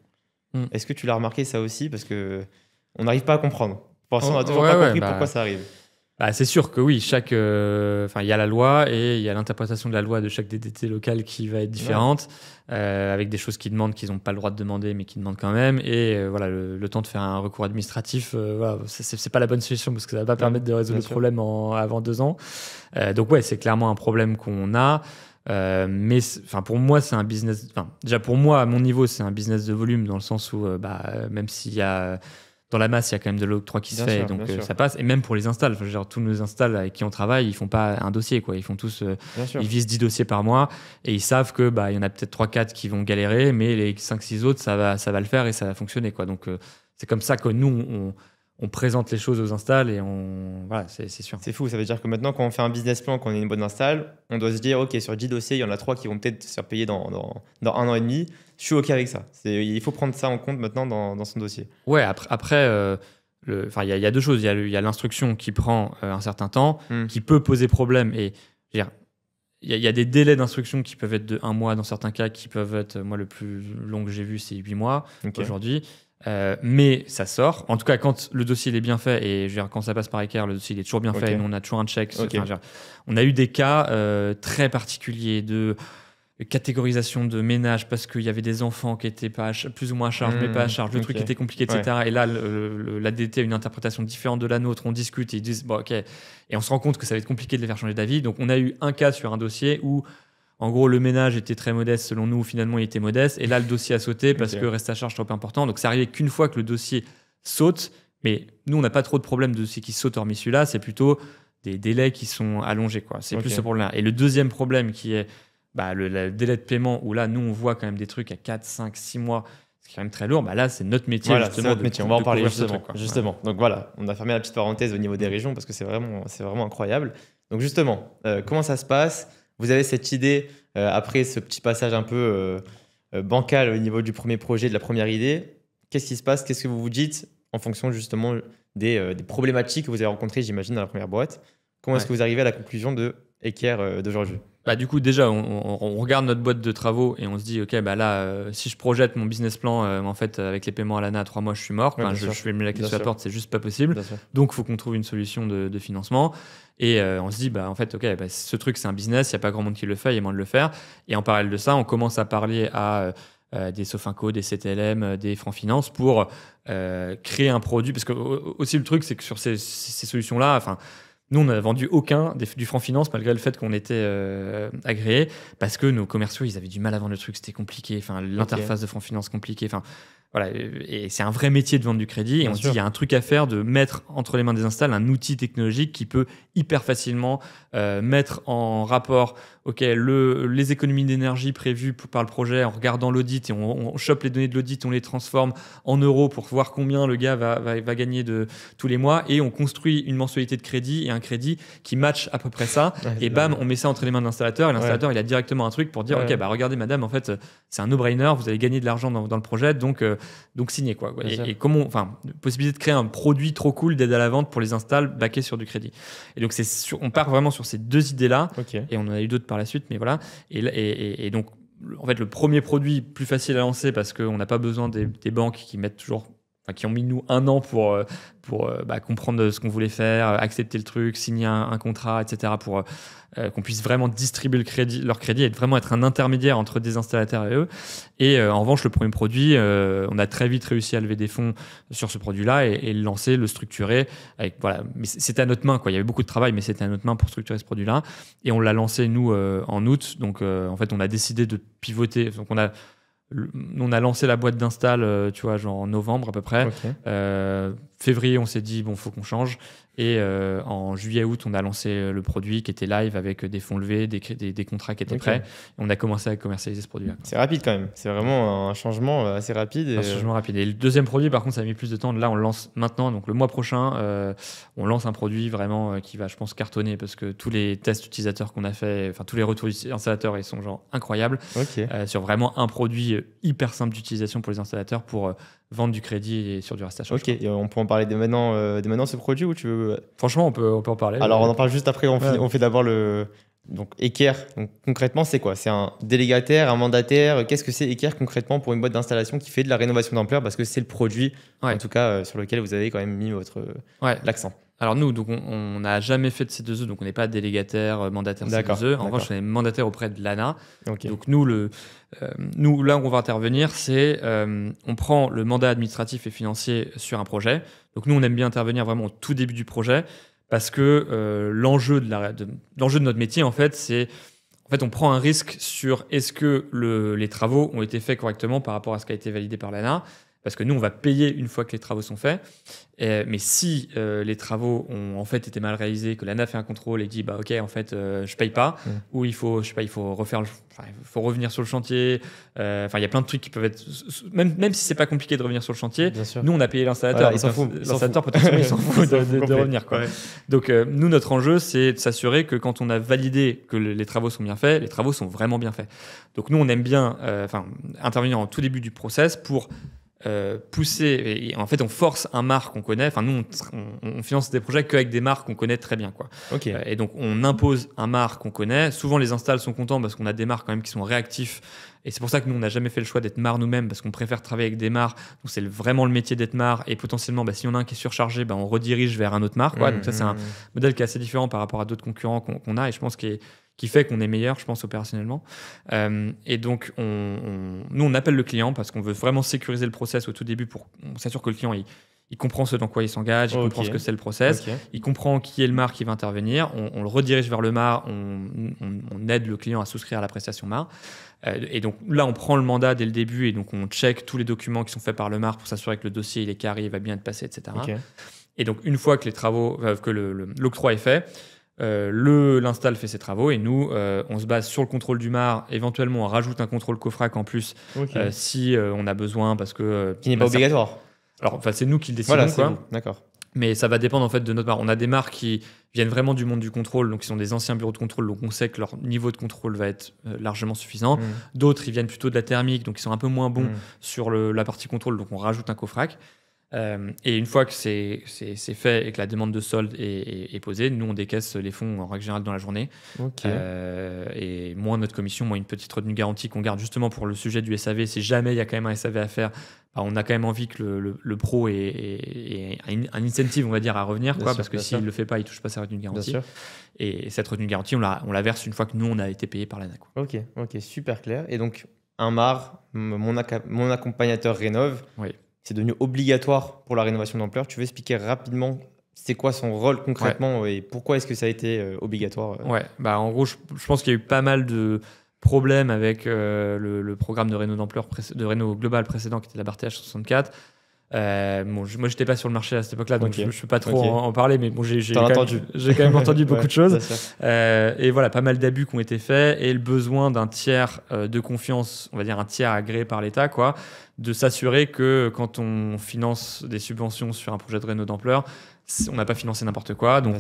Est-ce que tu l'as remarqué ça aussi? Parce qu'on n'arrive pas à comprendre. Pour l'instant, on n'a toujours pas compris pourquoi ça arrive. C'est sûr que oui, il y a la loi et il y a l'interprétation de la loi de chaque DDT local qui va être différente, avec des choses qu'ils demandent qu'ils n'ont pas le droit de demander, mais qu'ils demandent quand même. Et le temps de faire un recours administratif, c'est pas la bonne solution parce que ça va pas permettre de résoudre le problème avant 2 ans. Donc c'est clairement un problème qu'on a. Mais pour moi, c'est un business. Déjà pour moi, à mon niveau, c'est un business de volume dans le sens où même s'il y a dans la masse, il y a quand même de l'octroi qui se fait, donc ça passe. Et même pour les installs, tous nos installs avec qui on travaille, ils font pas un dossier, quoi. Ils font tous, ils visent 10 dossiers par mois et ils savent que il y en a peut-être 3-4 qui vont galérer, mais les 5-6 autres, ça va le faire et ça va fonctionner, quoi. Donc c'est comme ça que nous on présente les choses aux installs et c'est sûr. C'est fou, ça veut dire que maintenant, quand on fait un business plan, quand on est une bonne install, on doit se dire, OK, sur 10 dossiers, il y en a 3 qui vont peut-être se faire payer dans 1 an et demi. Je suis OK avec ça. Il faut prendre ça en compte maintenant dans son dossier. Ouais, après il y a 2 choses. Il y a l'instruction qui prend un certain temps, qui peut poser problème. Et il y a des délais d'instruction qui peuvent être de 1 mois dans certains cas, qui peuvent être, moi, le plus long que j'ai vu, c'est 8 mois aujourd'hui. Mais ça sort. En tout cas, quand le dossier il est bien fait, et quand ça passe par Equerre, le dossier il est toujours bien fait, et nous on a toujours un check. On a eu des cas très particuliers de catégorisation de ménage parce qu'il y avait des enfants qui étaient plus ou moins à charge, mais pas à charge. Le truc était compliqué, etc. Et là, la DT a une interprétation différente de la nôtre. On discute et ils disent OK. Et on se rend compte que ça va être compliqué de les faire changer d'avis. Donc, on a eu un cas sur un dossier où, en gros, le ménage était très modeste selon nous. Finalement, il était modeste. Et là, le dossier a sauté parce que reste à charge trop important. Donc, ça arrivait qu'une fois que le dossier saute. Mais nous, on n'a pas trop de problème de dossier qui saute hormis celui-là. C'est plutôt des délais qui sont allongés, quoi. C'est plus ce problème-là. Et le deuxième problème qui est le délai de paiement, où là, nous, on voit quand même des trucs à 4, 5, 6 mois, c'est quand même très lourd. Là, c'est notre métier. Voilà, c'est notre métier. On va en parler justement. Donc voilà, on a fermé la petite parenthèse au niveau des régions parce que c'est vraiment incroyable. Donc justement, comment ça se passe? Vous avez cette idée, après ce petit passage un peu bancal au niveau du premier projet, de la première idée. Qu'est-ce qui se passe? Qu'est-ce que vous vous dites en fonction justement des problématiques que vous avez rencontrées, j'imagine, dans la première boîte? Comment est-ce que vous arrivez à la conclusion de Equerre d'aujourd'hui? Du coup, déjà, on regarde notre boîte de travaux et on se dit, OK, si je projette mon business plan, en fait, avec les paiements à l'ANA à 3 mois, je suis mort. Je vais me mettre la clé sur la porte, c'est juste pas possible. Donc, il faut qu'on trouve une solution de financement. Et on se dit, en fait, OK, ce truc, c'est un business, il n'y a pas grand monde qui le fait, il y a moins de le faire. Et en parallèle de ça, on commence à parler à des Sofinco, des CTLM, des Francs Finance pour créer un produit. Parce que aussi, le truc, c'est que sur ces solutions-là, nous, on n'a vendu aucun du franc finance malgré le fait qu'on était agréé parce que nos commerciaux, ils avaient du mal à vendre le truc, c'était compliqué. L'interface de franc finance compliquée. Voilà, et c'est un vrai métier de vendre du crédit. Et on se dit, il y a un truc à faire de mettre entre les mains des installs un outil technologique qui peut hyper facilement mettre en rapport les économies d'énergie prévues par le projet en regardant l'audit et on chope les données de l'audit, on les transforme en euros pour voir combien le gars va gagner tous les mois et on construit une mensualité de crédit et un crédit qui match à peu près ça. Et bam, on met ça entre les mains de l'installateur et l'installateur, il a directement un truc pour dire OK, regardez madame, en fait, c'est un no-brainer, vous allez gagner de l'argent dans le projet, donc signer, quoi. Et possibilité de créer un produit trop cool d'aide à la vente pour les installs backés sur du crédit. Et donc on part vraiment sur ces 2 idées-là. Et on en a eu d'autres par la suite, mais voilà. Et donc, en fait, le premier produit plus facile à lancer parce qu'on n'a pas besoin des banques qui mettent toujours qui ont mis nous 1 an pour comprendre ce qu'on voulait faire, accepter le truc, signer un contrat, etc. pour qu'on puisse vraiment distribuer leur crédit et vraiment être un intermédiaire entre des installateurs et eux. Et en revanche, le premier produit, on a très vite réussi à lever des fonds sur ce produit-là et le lancer, le structurer. Mais c'était à notre main, quoi. Il y avait beaucoup de travail, mais c'était à notre main pour structurer ce produit-là. Et on l'a lancé, nous, en août. Donc, en fait, on a décidé de pivoter. Donc, on a lancé la boîte d'install, tu vois, genre en novembre à peu près. Okay. Février, on s'est dit, bon, faut qu'on change. Et en juillet-août, on a lancé le produit qui était live avec des fonds levés, des contrats qui étaient prêts. Et on a commencé à commercialiser ce produit-là. C'est rapide quand même. C'est vraiment un changement assez rapide. Un changement rapide. Et le deuxième produit, par contre, ça a mis plus de temps. Là, on le lance maintenant. Donc, le mois prochain, on lance un produit vraiment qui va, je pense, cartonner parce que tous les tests utilisateurs qu'on a fait, enfin, tous les retours installateurs, ils sont genre incroyables. Sur vraiment un produit hyper simple d'utilisation pour les installateurs pour vendre du crédit et sur du restage. Ok, et on peut en parler dès maintenant ce produit ou tu veux... Franchement, on peut en parler. Alors, on en parle juste après. On fait d'abord donc Eker. Donc, concrètement, c'est quoi? C'est un délégataire, un mandataire? Qu'est-ce que c'est Eker concrètement pour une boîte d'installation qui fait de la rénovation d'ampleur? Parce que c'est le produit, en tout cas, sur lequel vous avez quand même mis l'accent. Alors nous, donc on n'a jamais fait de C2E, donc on n'est pas délégataire, mandataire C2E. En revanche, on est mandataire auprès de l'ANA. Okay. Donc nous, là où on va intervenir, c'est on prend le mandat administratif et financier sur un projet. Donc nous, on aime bien intervenir vraiment au tout début du projet parce que l'enjeu de notre métier, en fait, c'est on prend un risque sur est-ce que les travaux ont été faits correctement par rapport à ce qui a été validé par l'ANA. Parce que nous, on va payer une fois que les travaux sont faits. Mais si les travaux ont en fait été mal réalisés, que l'ANA fait un contrôle et dit bah ok, en fait, je paye pas, ou il faut revenir sur le chantier. Il y a plein de trucs qui peuvent être même si c'est pas compliqué de revenir sur le chantier. Nous, on a payé l'installateur. L'installateur potentiellement il s'en fout de revenir, quoi. Ouais. Donc nous, notre enjeu, c'est de s'assurer que quand on a validé que les travaux sont bien faits, les travaux sont vraiment bien faits. Donc nous, on aime bien intervenir en tout début du process pour pousser, et en fait on force un marque qu'on connaît. Enfin, nous on finance des projets qu'avec des marques qu'on connaît très bien, quoi. Okay. Et donc on impose un marque qu'on connaît. Souvent les installs sont contents parce qu'on a des marques quand même qui sont réactifs, et c'est pour ça que nous on n'a jamais fait le choix d'être marque nous-mêmes, parce qu'on préfère travailler avec des marques. Donc c'est vraiment le métier d'être marque, et potentiellement si on a un qui est surchargé, on redirige vers un autre marque, quoi. Donc ça c'est un modèle qui est assez différent par rapport à d'autres concurrents qu'on a, et je pense qui fait qu'on est meilleur, je pense, opérationnellement. Et donc, nous, on appelle le client parce qu'on veut vraiment sécuriser le process au tout début pour qu'on s'assure que le client, il comprend ce dans quoi il s'engage, il comprend ce que c'est le process, il comprend qui est le MAR qui va intervenir, on le redirige vers le MAR, on aide le client à souscrire à la prestation MAR. Et donc là, on prend le mandat dès le début et donc on check tous les documents qui sont faits par le MAR pour s'assurer que le dossier il est carré, il va bien être passé, etc. Et donc, une fois que les travaux, que l'octroi est fait, l'install fait ses travaux, et nous on se base sur le contrôle du MAR. Éventuellement on rajoute un contrôle COFRAC en plus si on a besoin, parce que qui n'est pas obligatoire. Alors c'est nous qui le décidons, voilà, d'accord. Mais ça va dépendre en fait de notre MAR. On a des MAR qui viennent vraiment du monde du contrôle, donc ils sont des anciens bureaux de contrôle, donc on sait que leur niveau de contrôle va être largement suffisant. D'autres ils viennent plutôt de la thermique, donc ils sont un peu moins bons sur la partie contrôle, donc on rajoute un COFRAC. Et une fois que c'est fait et que la demande de solde est posée, nous on décaisse les fonds en règle générale dans la journée. Et moins notre commission, moins une petite retenue garantie qu'on garde justement pour le sujet du SAV. Si jamais il y a quand même un SAV à faire, on a quand même envie que le pro ait un incentive, on va dire, à revenir, quoi, parce que s'il ne le fait pas, il ne touche pas sa retenue garantie. Et cette retenue garantie, on la verse une fois que nous on a été payé par l'ANA. Ok, super clair. Et donc un MAR, mon accompagnateur rénove. Oui. C'est devenu obligatoire pour la rénovation d'ampleur. Tu veux expliquer rapidement c'est quoi son rôle concrètement et pourquoi est-ce que ça a été obligatoire? Ouais, en gros, je pense qu'il y a eu pas mal de problèmes avec le programme de réno d'ampleur, de réno global précédent qui était la BARTH 64. Moi, j'étais pas sur le marché à cette époque-là, donc je peux pas trop en parler, mais bon, j'ai quand même entendu beaucoup de choses. Et voilà, pas mal d'abus qui ont été faits, et le besoin d'un tiers de confiance, on va dire un tiers agréé par l'État, quoi, de s'assurer que quand on finance des subventions sur un projet de réno d'ampleur, on n'a pas financé n'importe quoi. Donc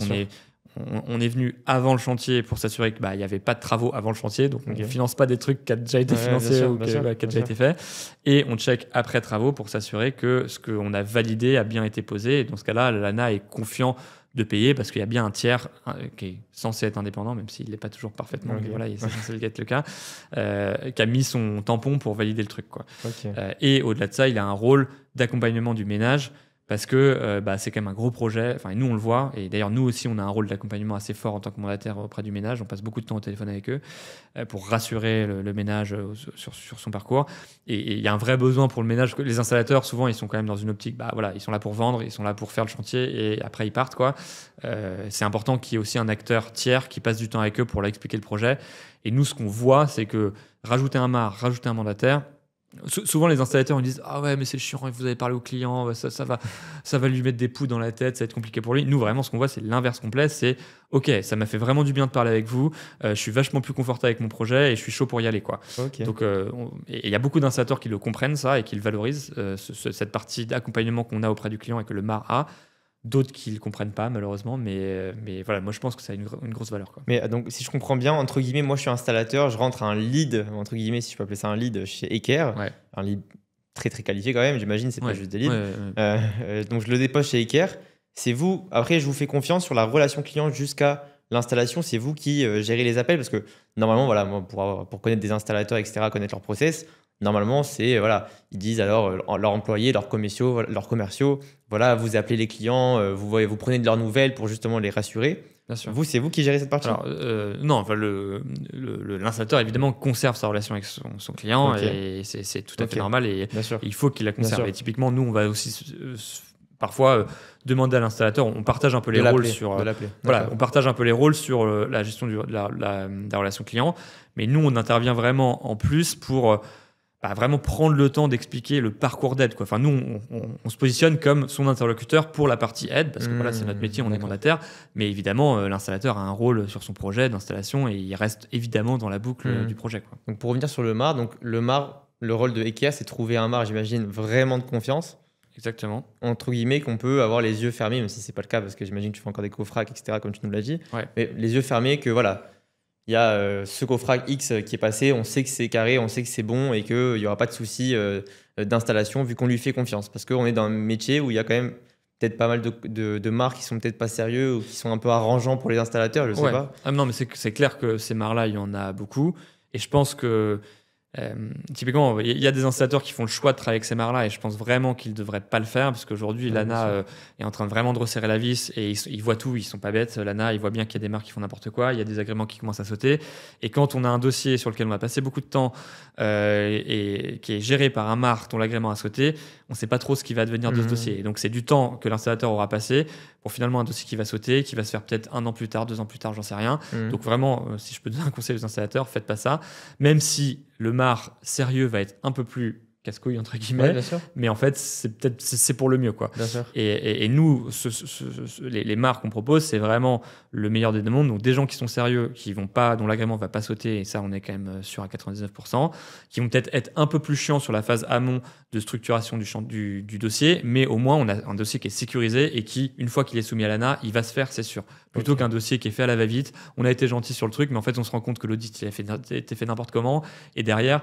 on est venu avant le chantier pour s'assurer qu'il n'y avait pas de travaux avant le chantier. Donc on ne finance pas des trucs qui ont déjà été financés ou qui ont déjà été faits. Et on check après travaux pour s'assurer que ce qu'on a validé a bien été posé. Et dans ce cas-là, l'ANA est confiant de payer parce qu'il y a bien un tiers qui est censé être indépendant, même s'il n'est pas toujours parfaitement, mais voilà, c'est censé être le cas, qui a mis son tampon pour valider le truc, quoi. Et au-delà de ça, il a un rôle d'accompagnement du ménage parce que c'est quand même un gros projet. Enfin, nous, on le voit. Et d'ailleurs, nous aussi, on a un rôle d'accompagnement assez fort en tant que mandataire auprès du ménage. On passe beaucoup de temps au téléphone avec eux pour rassurer le ménage sur son parcours. Et il y a un vrai besoin pour le ménage. Les installateurs, souvent, ils sont quand même dans une optique, ils sont là pour vendre, ils sont là pour faire le chantier et après, ils partent, quoi. C'est important qu'il y ait aussi un acteur tiers qui passe du temps avec eux pour leur expliquer le projet. Et nous, ce qu'on voit, c'est que rajouter un MAR, rajouter un mandataire, souvent les installateurs ils disent ah ouais mais c'est chiant, vous avez parlé au client, ça va lui mettre des poux dans la tête, ça va être compliqué pour lui. Nous vraiment ce qu'on voit c'est l'inverse complet, c'est ok, ça m'a fait vraiment du bien de parler avec vous, je suis vachement plus confortable avec mon projet et je suis chaud pour y aller, quoi. Donc il y a beaucoup d'installateurs qui le comprennent ça et qui le valorisent, cette partie d'accompagnement qu'on a auprès du client et que le MAR a. D'autres qui ne le comprennent pas malheureusement, mais voilà, moi je pense que ça a une grosse valeur, quoi. Mais donc si je comprends bien, entre guillemets, moi je suis installateur, je rentre un lead, entre guillemets, si je peux appeler ça un lead chez Eker, un lead très très qualifié quand même, j'imagine, c'est pas juste des leads. Donc je le dépose chez Eker, c'est vous, après je vous fais confiance sur la relation client jusqu'à l'installation, c'est vous qui gérez les appels, parce que normalement, voilà, moi, pour connaître des installateurs, etc., connaître leur process, normalement, c'est, voilà, ils disent alors leurs employés, leurs commerciaux, voilà, vous appelez les clients, vous prenez de leurs nouvelles pour justement les rassurer. Bien sûr. Vous, c'est vous qui gérez cette partie? Alors, non, enfin, l'installateur, évidemment, conserve sa relation avec son client et c'est tout à fait normal et il faut qu'il la conserve. Et typiquement, nous, on va aussi parfois demander à l'installateur, on partage un peu les rôles sur on partage un peu les rôles sur la gestion de la relation client, mais nous, on intervient vraiment en plus pour vraiment prendre le temps d'expliquer le parcours d'aide, quoi. Enfin, nous, on se positionne comme son interlocuteur pour la partie aide, parce que voilà, c'est notre métier, on est mandataire. Mais évidemment, l'installateur a un rôle sur son projet d'installation et il reste évidemment dans la boucle du projet, quoi. Donc, pour revenir sur le MAR, le rôle de Eker, c'est trouver un MAR, j'imagine, vraiment de confiance. Exactement. Entre guillemets, qu'on peut avoir les yeux fermés, même si c'est pas le cas, parce que j'imagine que tu fais encore des cofracs, etc., comme tu nous l'as dit. Mais les yeux fermés, que voilà, il y a ce cofrac X qui est passé, on sait que c'est carré, on sait que c'est bon et qu'il n'y aura pas de souci d'installation vu qu'on lui fait confiance. Parce qu'on est dans un métier où il y a quand même peut-être pas mal de marques qui sont peut-être pas sérieux ou qui sont un peu arrangeants pour les installateurs, je sais pas. Ah non, mais c'est clair que ces marques-là, il y en a beaucoup. Et je pense que typiquement, il y a des installateurs qui font le choix de travailler avec ces marques-là et je pense vraiment qu'ils ne devraient pas le faire parce qu'aujourd'hui, l'ANA est en train de vraiment de resserrer la vis et ils voient tout, ils ne sont pas bêtes. L'ANA, ils voient bien qu'il y a des marques qui font n'importe quoi, il y a des agréments qui commencent à sauter. Et quand on a un dossier sur lequel on a passé beaucoup de temps et qui est géré par un marque dont l'agrément a sauté, on ne sait pas trop ce qui va advenir de ce dossier. Et donc, c'est du temps que l'installateur aura passé pour finalement un dossier qui va sauter, qui va se faire peut-être 1 an plus tard, 2 ans plus tard, j'en sais rien. Donc vraiment, si je peux donner un conseil aux installateurs, faites pas ça. Même si le MAR sérieux va être un peu plus casse-couille entre guillemets, mais en fait c'est pour le mieux, quoi. Et nous les marques qu'on propose, c'est vraiment le meilleur des deux mondes. Donc des gens qui sont sérieux, dont l'agrément va pas sauter, et ça on est quand même sûr à 99%, qui vont peut-être être un peu plus chiants sur la phase amont de structuration du dossier, mais au moins on a un dossier qui est sécurisé et qui, une fois qu'il est soumis à l'ANA, il va se faire, c'est sûr. Plutôt qu'un dossier qui est fait à la va-vite, on a été gentil sur le truc, mais en fait on se rend compte que l'audit il a été fait n'importe comment, et derrière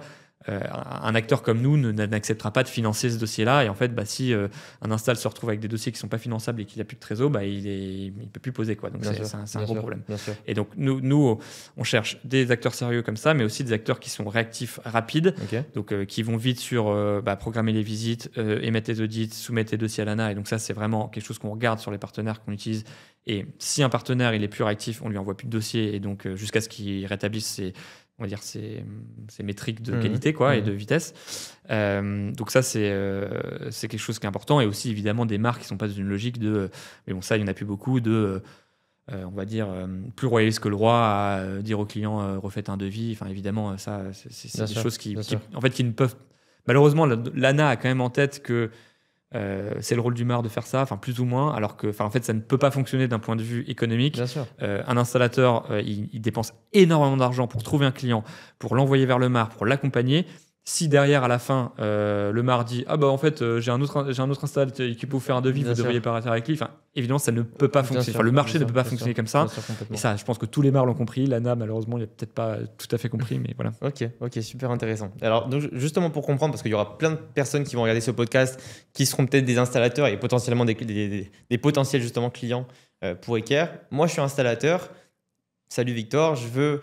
un acteur comme nous n'acceptera pas de financer ce dossier-là. Et en fait, si un install se retrouve avec des dossiers qui ne sont pas finançables et qu'il n'a plus de trésor, il ne peut plus poser, quoi. Donc c'est un gros problème. Et donc nous, on cherche des acteurs sérieux comme ça, mais aussi des acteurs qui sont réactifs, rapides, donc qui vont vite sur programmer les visites, émettre les audits, soumettre les dossiers à l'ANA. Et donc ça, c'est vraiment quelque chose qu'on regarde sur les partenaires qu'on utilise. Et si un partenaire il est plus réactif, on lui envoie plus de dossiers et donc jusqu'à ce qu'il rétablisse ses métriques de qualité, quoi, et de vitesse. Donc ça, c'est quelque chose qui est important. Et aussi, évidemment, des marques qui ne sont pas dans une logique de... Mais bon, ça, il n'y en a plus beaucoup de... on va dire, plus royaliste que le roi à dire aux clients refaites un devis. Enfin, évidemment, ça, c'est des choses qui ne peuvent... Malheureusement, l'ANA a quand même en tête que c'est le rôle du MAR de faire ça, enfin plus ou moins, alors que en fait ça ne peut pas fonctionner d'un point de vue économique. Un installateur, il dépense énormément d'argent pour trouver un client, pour l'envoyer vers le MAR, pour l'accompagner. Si derrière, à la fin, le MAR dit en fait, j'ai un autre installateur qui peut vous faire un devis, vous devriez pas arrêter avec lui. Enfin, évidemment, ça ne peut pas fonctionner. Le marché ne peut pas fonctionner comme ça. Et ça, je pense que tous les MAR l'ont compris. L'ANA, malheureusement, il n'a peut-être pas tout à fait compris, mais voilà. Ok, super intéressant. Alors, donc, justement pour comprendre, parce qu'il y aura plein de personnes qui vont regarder ce podcast, qui seront peut-être des installateurs et potentiellement des potentiels justement clients pour Eker. Moi, je suis installateur. Salut Victor, je veux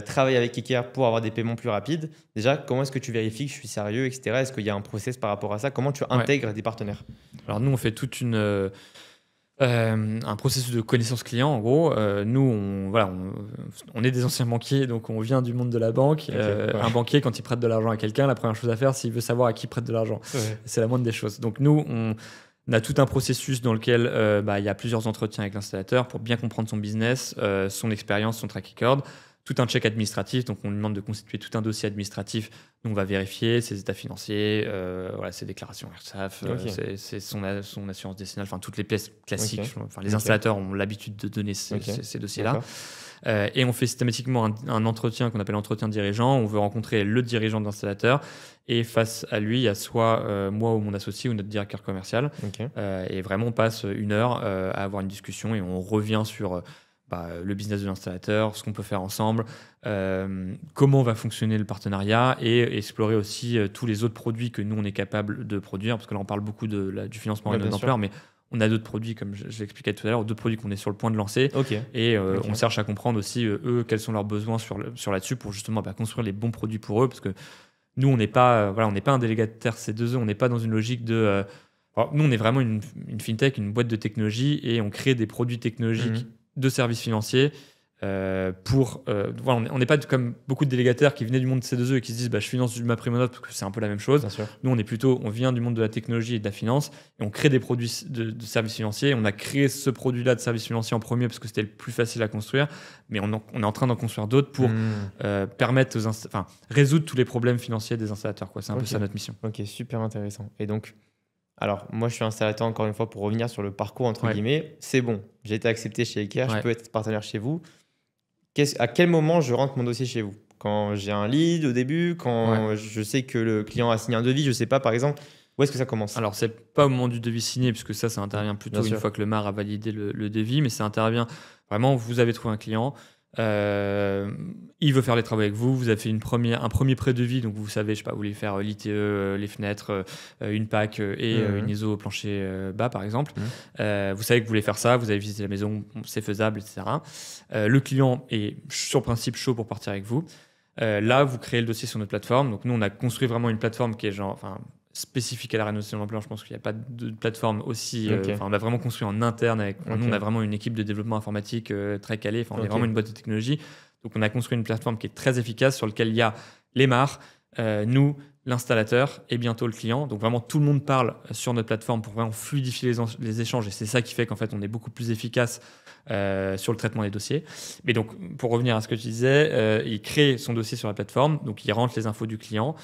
travailler avec Eker pour avoir des paiements plus rapides. Déjà, comment est-ce que tu vérifies que je suis sérieux, etc. Est-ce qu'il y a un process par rapport à ça? Comment tu intègres des partenaires? Alors nous, on fait toute un processus de connaissance client. En gros, nous, on est des anciens banquiers, donc on vient du monde de la banque. Un banquier, quand il prête de l'argent à quelqu'un, la première chose à faire, c'est qu'il veut savoir à qui il prête de l'argent. C'est la moindre des choses. Donc nous, on a tout un processus dans lequel il y a plusieurs entretiens avec l'installateur pour bien comprendre son business, son expérience, son track record, tout un check administratif. Donc, on lui demande de constituer tout un dossier administratif. Donc, on va vérifier ses états financiers, ses déclarations URSSAF, c'est son assurance décennale, enfin, toutes les pièces classiques. Enfin, les installateurs ont l'habitude de donner ces dossiers-là. Et on fait systématiquement un entretien qu'on appelle entretien dirigeant. On veut rencontrer le dirigeant de l'installateur. Et face à lui, il y a soit moi ou mon associé ou notre directeur commercial. Et vraiment, on passe 1 heure à avoir une discussion et on revient sur le business de l'installateur, ce qu'on peut faire ensemble, comment va fonctionner le partenariat et explorer aussi tous les autres produits que nous, on est capable de produire. Parce que là, on parle beaucoup du financement et de d'ampleur, mais on a d'autres produits, comme je l'expliquais tout à l'heure, d'autres produits qu'on est sur le point de lancer. Et on cherche à comprendre aussi, eux, quels sont leurs besoins sur là-dessus pour justement construire les bons produits pour eux. Parce que nous, on n'est pas un délégataire C2E, on n'est pas dans une logique de... nous, on est vraiment une fintech, une boîte de technologie et on crée des produits technologiques de services financiers on n'est pas comme beaucoup de délégataires qui venaient du monde de C2E et qui se disent je finance du MaPrimeNote parce que c'est un peu la même chose. Nous, on vient du monde de la technologie et de la finance et on crée des produits de services financiers. On a créé ce produit-là de services financiers en premier parce que c'était le plus facile à construire, mais on est en train d'en construire d'autres pour permettre résoudre tous les problèmes financiers des installateurs. C'est un peu ça notre mission. Ok, super intéressant. Et donc, alors, moi, je suis installateur, encore une fois, pour revenir sur le parcours, entre guillemets. C'est bon, j'ai été accepté chez Eker, je peux être partenaire chez vous. À quel moment je rentre mon dossier chez vous? Quand j'ai un lead au début, quand je sais que le client a signé un devis, je ne sais pas, par exemple, où est-ce que ça commence? Alors, ce n'est pas au moment du devis signé, puisque ça intervient plutôt une fois que le MAR a validé le devis, mais ça intervient vraiment, vous avez trouvé un client, il veut faire les travaux avec vous, vous avez fait un premier pré-devis, donc vous savez, vous voulez faire l'ITE, les fenêtres, une PAC et une ISO au plancher bas par exemple. Vous savez que vous voulez faire ça, vous avez visité la maison, c'est faisable, etc. Le client est sur principe chaud pour partir avec vous. Là, vous créez le dossier sur notre plateforme. Donc nous, on a construit vraiment une plateforme qui est spécifique à la rénovation d'ampleur. Je pense qu'il n'y a pas de plateforme aussi. On a vraiment construit en interne. Nous, on a vraiment une équipe de développement informatique très calée. On est vraiment une boîte de technologie. Donc, on a construit une plateforme qui est très efficace sur laquelle il y a les MAR, nous, l'installateur et bientôt le client. Donc, vraiment, tout le monde parle sur notre plateforme pour vraiment fluidifier les échanges. Et c'est ça qui fait qu'en fait, on est beaucoup plus efficace sur le traitement des dossiers. Mais donc, pour revenir à ce que tu disais, il crée son dossier sur la plateforme. Donc, il rentre les infos du client.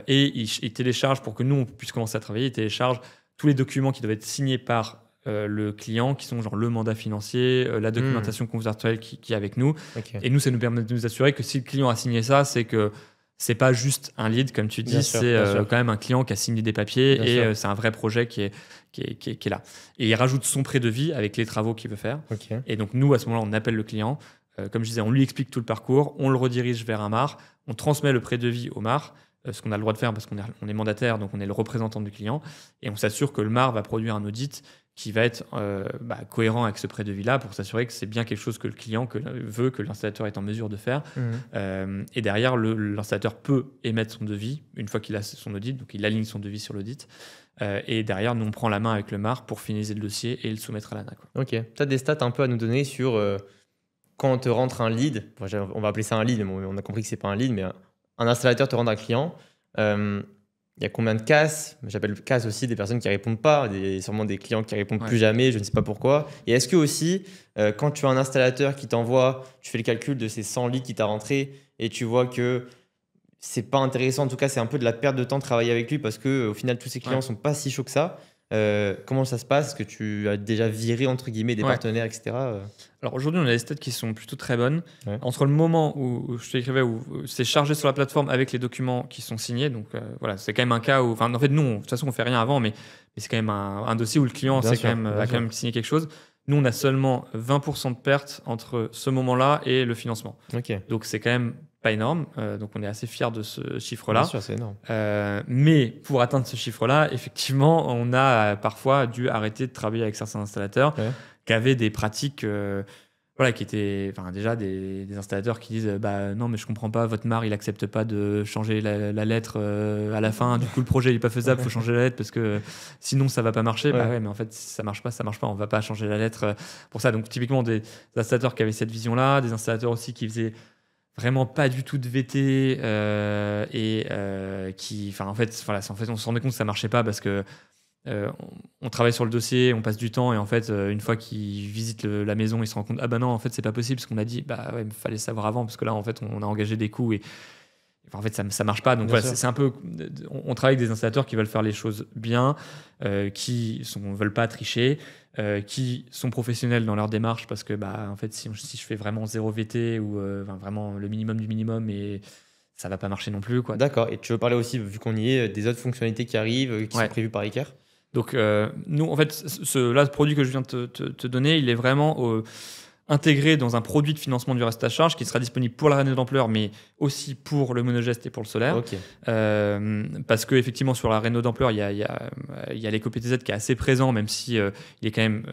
Et il télécharge, pour que nous, on puisse commencer à travailler, il télécharge tous les documents qui doivent être signés par le client, qui sont genre le mandat financier, la documentation contractuelle qui est avec nous. Et nous, ça nous permet de nous assurer que si le client a signé ça, c'est que c'est pas juste un lead, comme tu dis, c'est quand même un client qui a signé des papiers et c'est un vrai projet qui est là. Et il rajoute son pré-devis avec les travaux qu'il veut faire. Et donc, nous, à ce moment-là, on appelle le client. Comme je disais, on lui explique tout le parcours, on le redirige vers un MAR, on transmet le pré-devis au MAR, ce qu'on a le droit de faire parce qu'on est mandataire, donc on est le représentant du client, et on s'assure que le MAR va produire un audit qui va être cohérent avec ce pré-devis-là pour s'assurer que c'est bien quelque chose que le client veut, que l'installateur est en mesure de faire. Et derrière, l'installateur peut émettre son devis une fois qu'il a son audit, donc il aligne son devis sur l'audit. Et derrière, nous, on prend la main avec le MAR pour finaliser le dossier et le soumettre à l'ANA. Ok. Tu as des stats un peu à nous donner sur quand on te rentre un lead, on va appeler ça un lead, mais on a compris que ce n'est pas un lead, mais un installateur te rentre un client. Il y a combien de casses? J'appelle casse aussi des personnes qui ne répondent pas, sûrement des clients qui ne répondent plus jamais, je ne sais pas pourquoi. Et est-ce que aussi, quand tu as un installateur qui t'envoie, tu fais le calcul de ces 100 leads qui t'a rentré et tu vois que c'est pas intéressant, en tout cas c'est un peu de la perte de temps de travailler avec lui parce qu'au final tous ces clients ne sont pas si chauds que ça. Comment ça se passe? Est-ce que tu as déjà viré entre guillemets des partenaires, etc. Alors aujourd'hui, on a des stats qui sont plutôt très bonnes. Entre le moment où je t'écrivais, où c'est chargé sur la plateforme avec les documents qui sont signés, donc c'est quand même un cas où, en fait, nous, de toute façon, on fait rien avant, mais c'est quand même un dossier où le client a quand même signé quelque chose. Nous, on a seulement 20% de pertes entre ce moment-là et le financement. Donc c'est quand même pas énorme, donc on est assez fiers de ce chiffre-là. Bien sûr, c'est énorme. Mais pour atteindre ce chiffre-là, effectivement, on a parfois dû arrêter de travailler avec certains installateurs qui avaient des pratiques voilà, qui étaient déjà des installateurs qui disent non, mais je comprends pas, votre MAR, il accepte pas de changer la lettre à la fin. Du coup, le projet, il est pas faisable, il faut changer la lettre parce que sinon, ça va pas marcher. Ouais. Bah ouais, mais en fait, si ça marche pas, on va pas changer la lettre pour ça. Donc, typiquement, des installateurs qui avaient cette vision-là, des installateurs aussi qui faisaient vraiment pas du tout de VT qui, en fait, on se rendait compte que ça marchait pas parce que on travaille sur le dossier, on passe du temps et en fait une fois qu'ils visitent la maison, ils se rendent compte non, en fait c'est pas possible ce qu'on a dit, il fallait savoir avant parce que là en fait on a engagé des coûts et en fait ça marche pas. Donc voilà, c'est un peu, on travaille avec des installateurs qui veulent faire les choses bien, qui veulent pas tricher, qui sont professionnels dans leur démarche parce que en fait si je fais vraiment 0 VT ou vraiment le minimum du minimum, et ça va pas marcher non plus, quoi. D'accord. Et tu veux parler aussi, vu qu'on y est, des autres fonctionnalités qui arrivent, qui sont prévues par Eker? Donc, nous, en fait, ce produit que je viens de te donner, il est vraiment intégré dans un produit de financement du reste à charge qui sera disponible pour la réno d'ampleur, mais aussi pour le monogeste et pour le solaire. Okay. Parce qu'effectivement, sur la réno d'ampleur, il y a l'éco-PTZ qui est assez présent, même si il est quand même...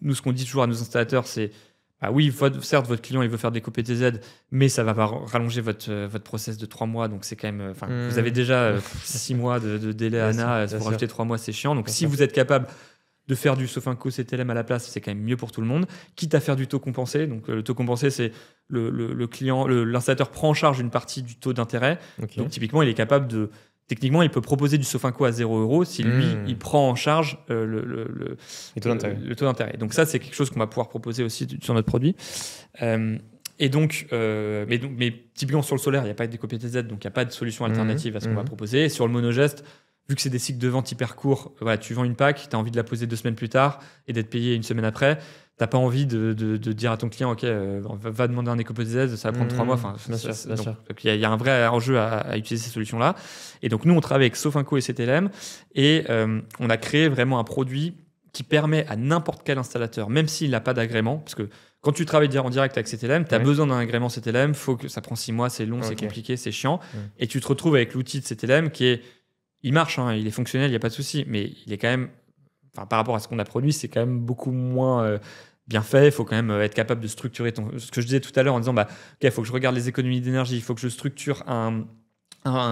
nous, ce qu'on dit toujours à nos installateurs, c'est oui, certes, votre client il veut faire des l'éco-PTZ, mais ça va pas rallonger votre process de 3 mois. Donc, c'est quand même... Vous avez déjà 6 mois de délai ANA, pour rajouter 3 mois, c'est chiant. Donc, si vous êtes capable de faire du Sofinco CTLM à la place, c'est quand même mieux pour tout le monde. Quitte à faire du taux compensé. Donc, le taux compensé, c'est le client, l'installateur prend en charge une partie du taux d'intérêt. Okay. Donc, typiquement, il est capable de... Techniquement, il peut proposer du Sofinco à 0 € si lui, il prend en charge le taux d'intérêt. Donc ça, c'est quelque chose qu'on va pouvoir proposer aussi sur notre produit. Et donc, mais typiquement sur le solaire, il n'y a pas d'éco-PTZ, donc il n'y a pas de solution alternative à ce qu'on va proposer. Et sur le monogeste, vu que c'est des cycles de vente hyper courts, tu vends une PAC, tu as envie de la poser 2 semaines plus tard et d'être payé 1 semaine après. Tu n'as pas envie de dire à ton client, OK, va demander un éco-PTZ, ça va prendre 3 mois. Donc, il y a un vrai enjeu à utiliser ces solutions-là. Et donc, nous, on travaille avec Sofinco et CTLM et on a créé vraiment un produit qui permet à n'importe quel installateur, même s'il n'a pas d'agrément, parce que quand tu travailles en direct avec CTLM, tu as besoin d'un agrément CTLM, ça prend 6 mois, c'est long, c'est compliqué, c'est chiant. Et tu te retrouves avec l'outil de CTLM il marche, il est fonctionnel, il n'y a pas de souci, mais il est quand même, par rapport à ce qu'on a produit, c'est quand même beaucoup moins bien fait. Il faut quand même être capable de structurer ce que je disais tout à l'heure en disant, il faut que je regarde les économies d'énergie, il faut que je structure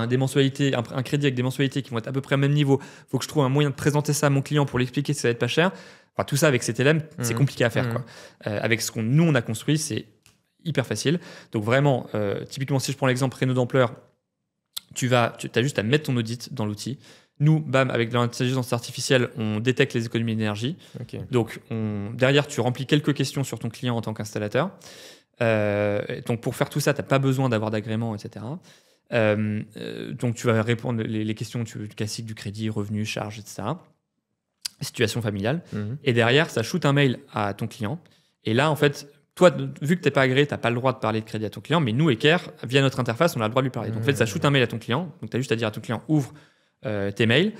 des mensualités, un crédit avec des mensualités qui vont être à peu près au même niveau. Il faut que je trouve un moyen de présenter ça à mon client pour lui expliquer que ça va être pas cher. Tout ça avec CTLM, c'est compliqué à faire. Quoi. Avec ce nous, on a construit, c'est hyper facile. Donc vraiment, typiquement, si je prends l'exemple réno d'ampleur, tu as juste à mettre ton audit dans l'outil. Nous, avec l'intelligence artificielle, on détecte les économies d'énergie. Okay. Donc, derrière, tu remplis quelques questions sur ton client en tant qu'installateur. Donc, pour faire tout ça, tu n'as pas besoin d'avoir d'agrément, etc. Donc, tu vas répondre les questions classiques du crédit, revenus, charges, etc. Situation familiale. Et derrière, ça shoot un mail à ton client. Et là, en fait... Toi, vu que tu n'es pas agréé, tu n'as pas le droit de parler de crédit à ton client, mais nous, Eker, via notre interface, on a le droit de lui parler. Donc, en fait, ça shoot un mail à ton client. Donc, tu as juste à dire à ton client, ouvre tes mails.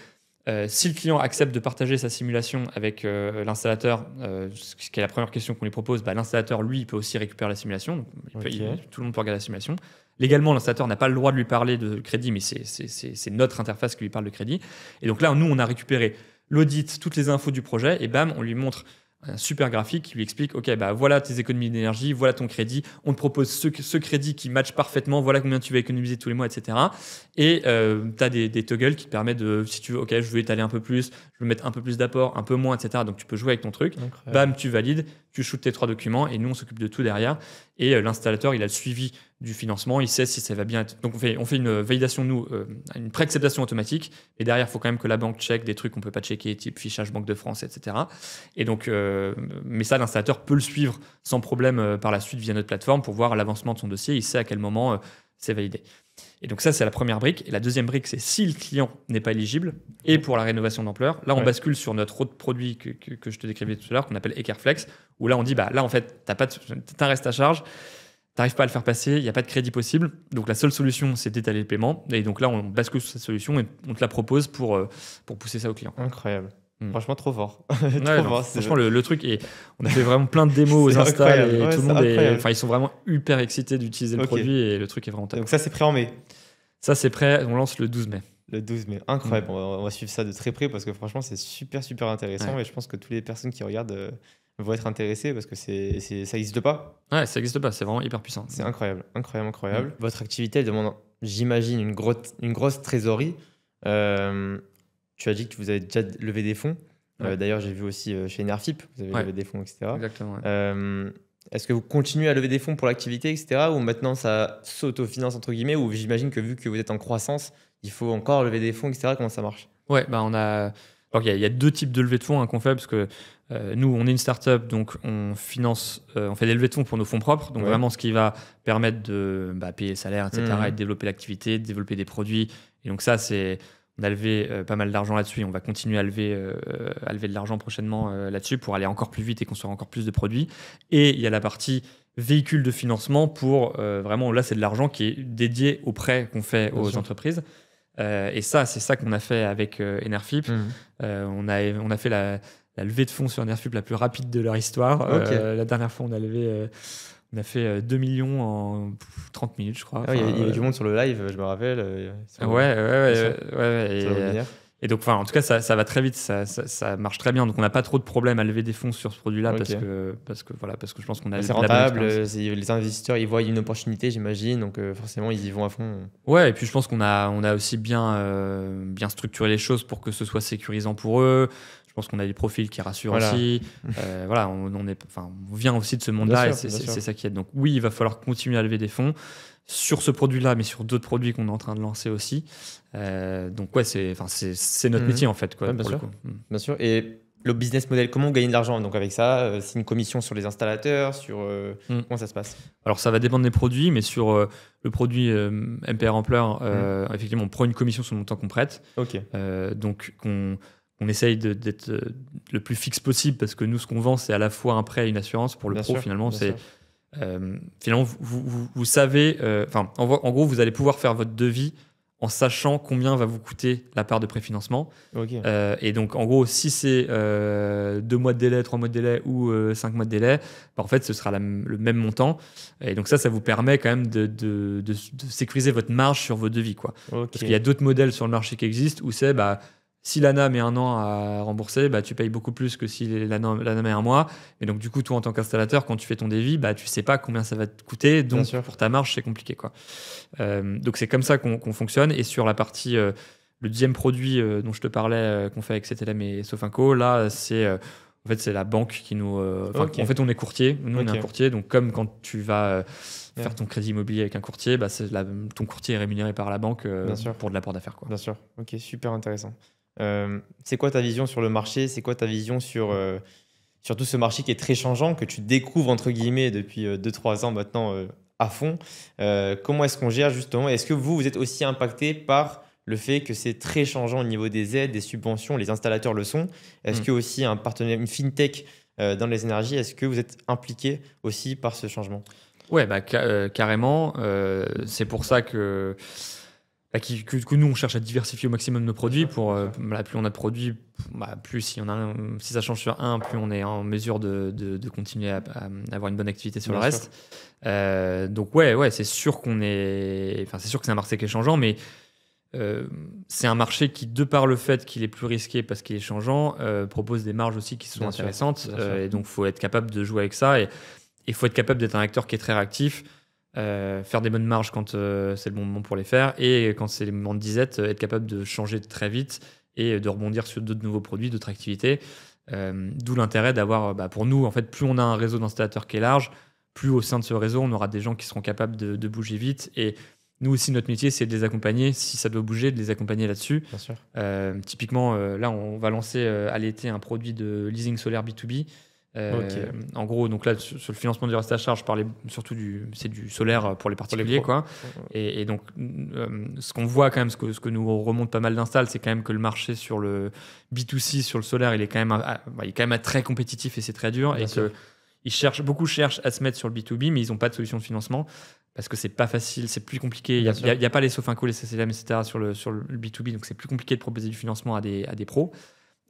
Si le client accepte de partager sa simulation avec l'installateur, ce qui est la première question qu'on lui propose, l'installateur, lui, il peut aussi récupérer la simulation. Donc, tout le monde peut regarder la simulation. Légalement, l'installateur n'a pas le droit de lui parler de crédit, mais c'est notre interface qui lui parle de crédit. Et donc là, nous, on a récupéré l'audit, toutes les infos du projet, et on lui montre un super graphique qui lui explique, OK, voilà tes économies d'énergie, voilà ton crédit, on te propose ce crédit qui match parfaitement, voilà combien tu vas économiser tous les mois, etc. Et tu as des toggles qui te permettent de, si tu veux, OK, je veux étaler un peu plus, je veux mettre un peu plus d'apport, un peu moins, etc. Donc tu peux jouer avec ton truc. Incroyable. Tu valides, tu shootes tes 3 documents et nous, on s'occupe de tout derrière. Et l'installateur, il a le suivi du financement, il sait si ça va bien être. Donc on fait une validation, nous, une pré-acceptation automatique. Et derrière, il faut quand même que la banque check des trucs qu'on ne peut pas checker, type fichage Banque de France, etc. Et donc, mais ça, l'installateur peut le suivre sans problème par la suite via notre plateforme pour voir l'avancement de son dossier. Il sait à quel moment c'est validé. Et donc ça, c'est la première brique. Et la deuxième brique, c'est si le client n'est pas éligible et pour la rénovation d'ampleur. Là, on bascule sur notre autre produit que je te décrivais tout à l'heure, qu'on appelle Ekerflex, où là, on dit, là, en fait, t'as un reste à charge, t'arrives pas à le faire passer, il n'y a pas de crédit possible. Donc la seule solution, c'est d'étaler le paiement. Et donc là, on bascule sur cette solution et on te la propose pour pousser ça au client. Incroyable. Franchement, trop fort. Franchement, le truc, et on a fait vraiment plein de démos aux installs et tout le monde ils sont vraiment hyper excités d'utiliser le produit et le truc est vraiment top. Donc ça, c'est prêt en mai. Ça, c'est prêt, on lance le 12 mai. Le 12 mai, incroyable. On va suivre ça de très près parce que franchement, c'est super, super intéressant et je pense que toutes les personnes qui regardent vont être intéressés parce que ça n'existe pas. Ouais, ça n'existe pas, c'est vraiment hyper puissant. C'est incroyable. Votre activité, elle demande, j'imagine, une grosse trésorerie. Tu as dit que vous avez déjà levé des fonds. D'ailleurs, j'ai vu aussi chez Nerfip, vous avez levé des fonds, etc. Exactement. Est-ce que vous continuez à lever des fonds pour l'activité, etc. Ou maintenant ça s'autofinance, entre guillemets, ou j'imagine que vu que vous êtes en croissance, il faut encore lever des fonds, etc. Comment ça marche? Ouais, on a... Alors, il y a 2 types de levées de fonds qu'on fait, parce que nous, on est une startup, donc on finance, on fait des levées de fonds pour nos fonds propres, donc vraiment ce qui va permettre de payer les salaires, etc., et de développer l'activité, de développer des produits. Et donc ça, on a levé pas mal d'argent là-dessus, et on va continuer à lever de l'argent prochainement là-dessus pour aller encore plus vite et construire encore plus de produits. Et il y a la partie véhicule de financement pour vraiment, là, c'est de l'argent qui est dédié aux prêts qu'on fait aux entreprises. Et ça, c'est ça qu'on a fait avec Enerfip. On a fait la levée de fonds sur Enerfip la plus rapide de leur histoire. La dernière fois, on a fait 2 millions en 30 minutes, je crois. Il y avait du monde sur le live, je me rappelle. Et donc, en tout cas, ça va très vite, ça marche très bien. Donc, on n'a pas trop de problèmes à lever des fonds sur ce produit-là parce que je pense qu'on a c'est rentable. Les investisseurs, ils voient une opportunité, j'imagine. Donc, forcément, ils y vont à fond. Ouais, et puis je pense qu'on a aussi bien structuré les choses pour que ce soit sécurisant pour eux. Je pense qu'on a des profils qui rassurent aussi. On vient aussi de ce monde-là et c'est ça qui aide. Donc, oui, il va falloir continuer à lever des fonds sur ce produit-là, mais sur d'autres produits qu'on est en train de lancer aussi. Donc, ouais, c'est notre métier, en fait. Quoi, bien sûr. Et le business model, comment vous gagnez de l'argent? Donc, avec ça, c'est une commission sur les installateurs, comment ça se passe? Alors, ça va dépendre des produits, mais sur le produit MPR Ampleur, effectivement, on prend une commission sur le montant qu'on prête. Donc, on essaye d'être le plus fixe possible parce que nous, ce qu'on vend, c'est à la fois un prêt et une assurance. Pour le pro, finalement, c'est... finalement, vous savez... en gros, vous allez pouvoir faire votre devis en sachant combien va vous coûter la part de préfinancement. Et donc, en gros, si c'est 2 mois de délai, 3 mois de délai ou 5 mois de délai, en fait, ce sera le même montant. Et donc, ça vous permet quand même de sécuriser votre marge sur vos devis, quoi. Parce qu'il y a d'autres modèles sur le marché qui existent où c'est... si l'ANA met 1 an à rembourser, tu payes beaucoup plus que si l'ANA met 1 mois. Et donc, du coup, toi, en tant qu'installateur, quand tu fais ton devis, tu sais pas combien ça va te coûter. Donc, pour ta marge, c'est compliqué, quoi. Donc, c'est comme ça qu'on fonctionne. Et sur la partie, le deuxième produit dont je te parlais, qu'on fait avec CTLM et Sofinco, là, c'est la banque qui nous... En fait, on est courtier. Nous, on est un courtier. Donc, comme quand tu vas... faire ton crédit immobilier avec un courtier, ton courtier est rémunéré par la banque pour de l'apport d'affaires, quoi. Bien sûr. Ok, super intéressant. C'est quoi ta vision sur le marché? C'est quoi ta vision sur tout ce marché qui est très changeant, que tu découvres entre guillemets depuis 2-3 ans maintenant à fond? Comment est-ce qu'on gère justement? Est-ce que vous êtes aussi impacté par le fait que c'est très changeant au niveau des aides, des subventions? Les installateurs le sont. Est-ce que aussi un partenaire, une fintech dans les énergies, est-ce que vous êtes impliqué aussi par ce changement? Ouais, carrément. C'est pour ça que nous, on cherche à diversifier au maximum nos produits. Plus on a de produits, plus si ça change sur un, plus on est en mesure de continuer à avoir une bonne activité sur le reste. Donc ouais, c'est sûr c'est sûr que c'est un marché qui est changeant, mais c'est un marché qui, de par le fait qu'il est plus risqué parce qu'il est changeant, propose des marges aussi qui sont intéressantes. Et donc, faut être capable de jouer avec ça et il faut être capable d'être un acteur qui est très réactif. Faire des bonnes marges quand c'est le bon moment pour les faire et quand c'est les moments de disette, être capable de changer très vite et de rebondir sur d'autres nouveaux produits, d'autres activités. D'où l'intérêt d'avoir, pour nous, en fait, plus on a un réseau d'installateurs qui est large, plus au sein de ce réseau, on aura des gens qui seront capables de bouger vite. Et nous aussi, notre métier, c'est de les accompagner, si ça doit bouger, de les accompagner là-dessus. Bien sûr. Typiquement, là, on va lancer à l'été un produit de leasing solaire B2B. En gros, donc là, sur le financement du reste à charge, je parlais surtout c'est du solaire pour les particuliers, quoi. Et donc, ce qu'on voit quand même, ce que nous remonte pas mal d'installs, c'est quand même que le marché sur le B2C, sur le solaire, il est quand même très compétitif et c'est très dur. Bien sûr. Beaucoup cherchent à se mettre sur le B2B, mais ils n'ont pas de solution de financement parce que c'est pas facile, c'est plus compliqué. Il y a pas les Sofinco, les CCLM, etc. sur le B2B, donc c'est plus compliqué de proposer du financement à des pros.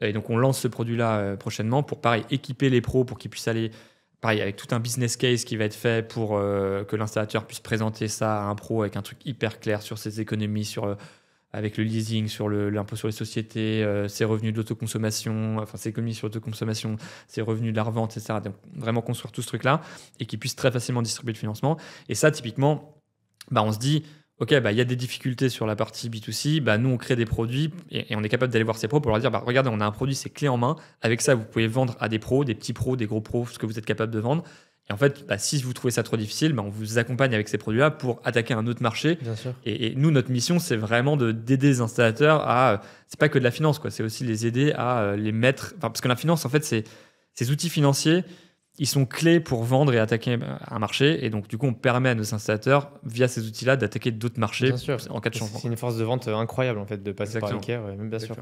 Et donc, on lance ce produit-là prochainement pour, pareil, équiper les pros pour qu'ils puissent aller, pareil, avec tout un business case qui va être fait pour que l'installateur puisse présenter ça à un pro avec un truc hyper clair sur ses économies, sur avec le leasing, sur l'impôt sur les sociétés, ses revenus de l'autoconsommation, enfin ses économies sur l'autoconsommation, ses revenus de la revente, etc. Donc vraiment construire tout ce truc-là et qu'ils puissent très facilement distribuer le financement. Et ça, typiquement, on se dit, OK, il y a des difficultés sur la partie B2C, nous on crée des produits et on est capable d'aller voir ces pros pour leur dire, regardez, on a un produit, c'est clé en main. Avec ça, vous pouvez vendre à des pros, des petits pros, des gros pros, ce que vous êtes capable de vendre. Et en fait, si vous trouvez ça trop difficile, on vous accompagne avec ces produits-là pour attaquer un autre marché. Bien sûr. Et nous, notre mission, c'est vraiment d'aider les installateurs à... c'est pas que de la finance, quoi. C'est aussi les aider à les mettre... parce que la finance, en fait, ces outils financiers, ils sont clés pour vendre et attaquer un marché. Et donc, du coup, on permet à nos installateurs, via ces outils-là, d'attaquer d'autres marchés en cas de changement. C'est une force de vente incroyable, en fait, de passer par Eker. Ouais, bien sûr.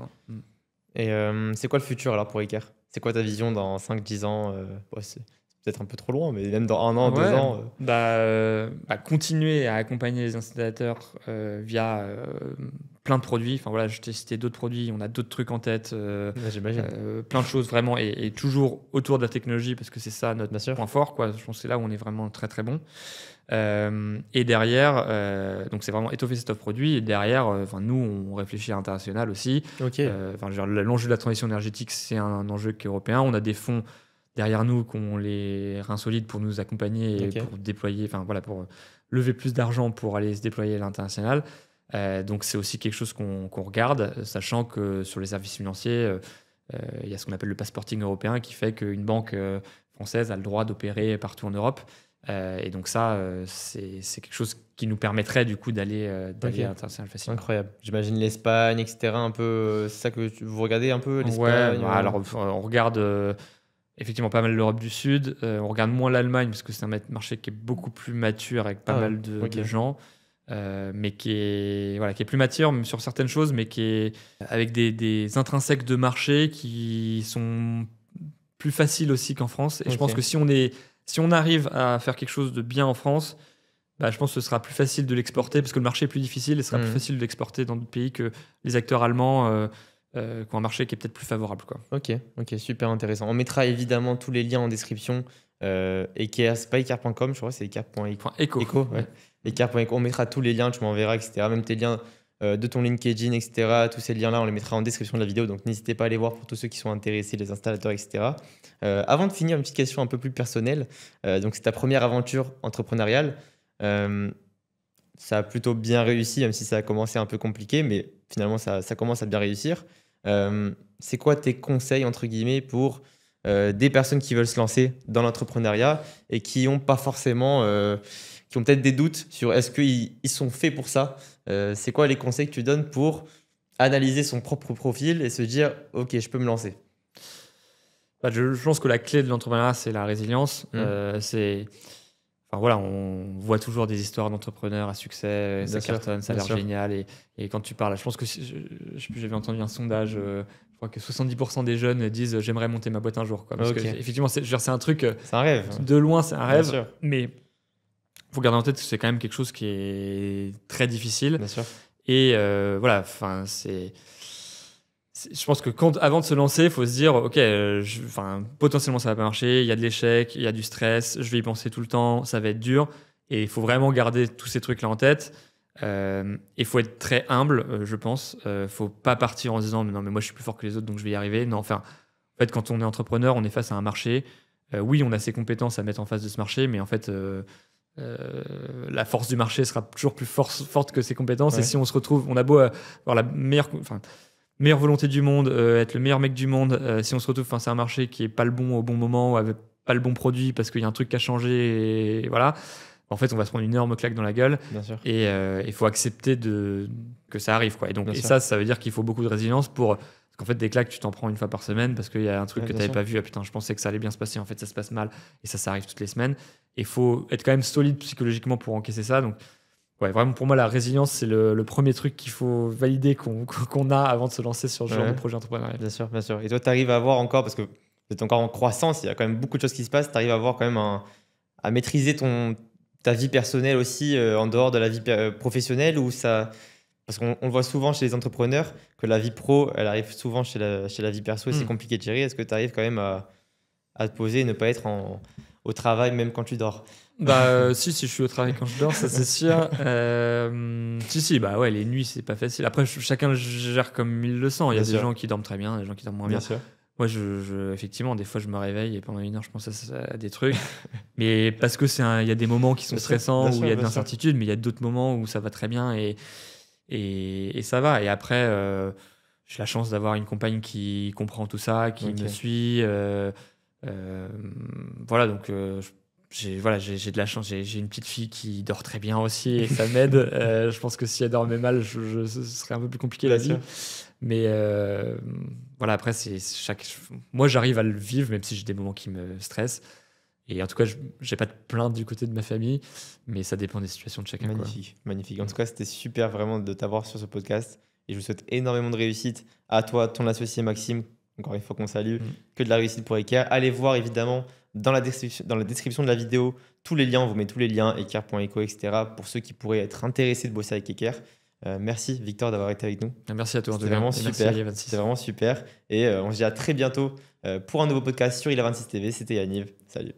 Et c'est quoi le futur, alors, pour Eker? C'est quoi ta vision dans 5-10 ans? C'est peut-être un peu trop loin, mais même dans 1 an, 2 ans. Continuer à accompagner les installateurs via plein de produits. Enfin voilà, je t'ai cité d'autres produits, on a d'autres trucs en tête, j'imagine. Plein de choses vraiment, et toujours autour de la technologie, parce que c'est ça notre point fort, quoi. Je pense que c'est là où on est vraiment très très bon. Et derrière, donc c'est vraiment étoffer cette offre produit. Et derrière, nous, on réfléchit à l'international aussi. L'enjeu de la transition énergétique, c'est un enjeu qui est européen. On a des fonds derrière nous qu'on les reins solides pour nous accompagner et pour déployer, pour lever plus d'argent pour aller se déployer à l'international. Donc c'est aussi quelque chose qu'on regarde, sachant que sur les services financiers, il y a ce qu'on appelle le passporting européen qui fait qu'une banque française a le droit d'opérer partout en Europe. Et donc ça, c'est quelque chose qui nous permettrait du coup d'aller à l'international facilement. Incroyable. J'imagine l'Espagne, etc. Un peu, c'est ça que vous regardez un peu, l'Espagne? Alors on regarde... effectivement, pas mal l'Europe du Sud. On regarde moins l'Allemagne parce que c'est un marché qui est beaucoup plus mature avec pas mal de gens, mais qui est plus mature sur certaines choses, mais qui est avec des intrinsèques de marché qui sont plus faciles aussi qu'en France. Et je pense que si on arrive à faire quelque chose de bien en France, je pense que ce sera plus facile de l'exporter parce que le marché est plus difficile et ce sera plus facile de l'exporter dans d'autres pays que les acteurs allemands. Qui ont un marché qui est peut-être plus favorable, quoi. Ok, super intéressant. On mettra évidemment tous les liens en description. Eker, c'est pas eker.com, je crois, c'est eker.eco. Eker.eco, on mettra tous les liens, tu m'enverras, etc. Même tes liens de ton LinkedIn, etc. Tous ces liens-là, on les mettra en description de la vidéo. Donc n'hésitez pas à les voir pour tous ceux qui sont intéressés, les installateurs, etc. Avant de finir, une petite question un peu plus personnelle. Donc c'est ta première aventure entrepreneuriale. Ça a plutôt bien réussi, même si ça a commencé un peu compliqué, mais finalement ça commence à bien réussir. C'est quoi tes conseils, entre guillemets, pour des personnes qui veulent se lancer dans l'entrepreneuriat et qui ont pas forcément, qui ont peut-être des doutes sur est-ce qu'ils sont faits pour ça? C'est quoi les conseils que tu donnes pour analyser son propre profil et se dire ok, je peux me lancer? Je pense que la clé de l'entrepreneuriat, c'est la résilience. On voit toujours des histoires d'entrepreneurs à succès, ça cartonne, ça a l'air génial. Et quand tu parles, je pense que j'avais entendu un sondage, je crois que 70% des jeunes disent j'aimerais monter ma boîte un jour, quoi. Parce que effectivement, c'est un truc. C'est un rêve. De loin, c'est un rêve. Mais il faut garder en tête que c'est quand même quelque chose qui est très difficile. Bien sûr. Et je pense que avant de se lancer, il faut se dire ok, potentiellement ça va pas marcher, il y a de l'échec, il y a du stress, je vais y penser tout le temps, ça va être dur, et il faut vraiment garder tous ces trucs là en tête. Il faut être très humble, je pense. Faut pas partir en se disant non mais moi je suis plus fort que les autres donc je vais y arriver. Non, en fait quand on est entrepreneur, on est face à un marché. Oui, on a ses compétences à mettre en face de ce marché, mais en fait la force du marché sera toujours plus forte que ses compétences. Et si on se retrouve, on a beau avoir la meilleure volonté du monde, être le meilleur mec du monde, si on se retrouve face à un marché qui est pas le bon au bon moment, ou avec pas le bon produit parce qu'il y a un truc qui a changé, et voilà, en fait on va se prendre une énorme claque dans la gueule. Bien sûr. Et il faut accepter que ça arrive, quoi. Et donc ça veut dire qu'il faut beaucoup de résilience parce qu'en fait des claques tu t'en prends une fois par semaine parce qu'il y a un truc que tu n'avais pas vu. Ah putain, je pensais que ça allait bien se passer, en fait ça se passe mal, et ça arrive toutes les semaines. Et il faut être quand même solide psychologiquement pour encaisser ça. Donc vraiment, pour moi, la résilience, c'est le premier truc qu'il faut valider qu'on a avant de se lancer sur ce genre de projet entrepreneurial. Bien sûr. Et toi, tu arrives à avoir encore, parce que vous êtes encore en croissance, il y a quand même beaucoup de choses qui se passent, tu arrives à avoir quand même à maîtriser ta vie personnelle aussi en dehors de la vie professionnelle, ou ça... Parce qu'on le voit souvent chez les entrepreneurs, que la vie pro, elle arrive souvent chez la vie perso, et c'est compliqué de gérer. Est-ce que tu arrives quand même à te poser et ne pas être au travail même quand tu dors? Si, je suis au travail quand je dors, ça c'est sûr. Si, bah ouais, les nuits, c'est pas facile. Après, chacun gère comme il le sent. Il y a des gens qui dorment très bien, des gens qui dorment moins bien. Sûr. Moi, effectivement, des fois, je me réveille et pendant 1 heure, je pense à des trucs. Mais parce que il y a des moments qui sont stressants, où il y a de l'incertitude, mais il y a d'autres moments où ça va très bien et ça va. Et après, j'ai la chance d'avoir une compagne qui comprend tout ça, qui me suit. Voilà, donc j'ai de la chance. J'ai une petite fille qui dort très bien aussi et ça m'aide. Je pense que si elle dormait mal, ce serait un peu plus compliqué la vie. Mais voilà, après, moi, j'arrive à le vivre, même si j'ai des moments qui me stressent. Et en tout cas, j'ai pas de plainte du côté de ma famille, mais ça dépend des situations de chacun. Magnifique. En tout cas, c'était super vraiment de t'avoir sur ce podcast. Et je vous souhaite énormément de réussite à toi, ton associé Maxime, encore une fois qu'on salue, que de la réussite pour Eker. Allez voir évidemment dans la description de la vidéo tous les liens, on vous met tous les liens, eker.eco, etc. pour ceux qui pourraient être intéressés de bosser avec Eker. Merci Victor d'avoir été avec nous. Merci à toi. C'était vraiment super. C'était vraiment super. Et on se dit à très bientôt pour un nouveau podcast sur Ila26 TV. C'était Yaniv. Salut.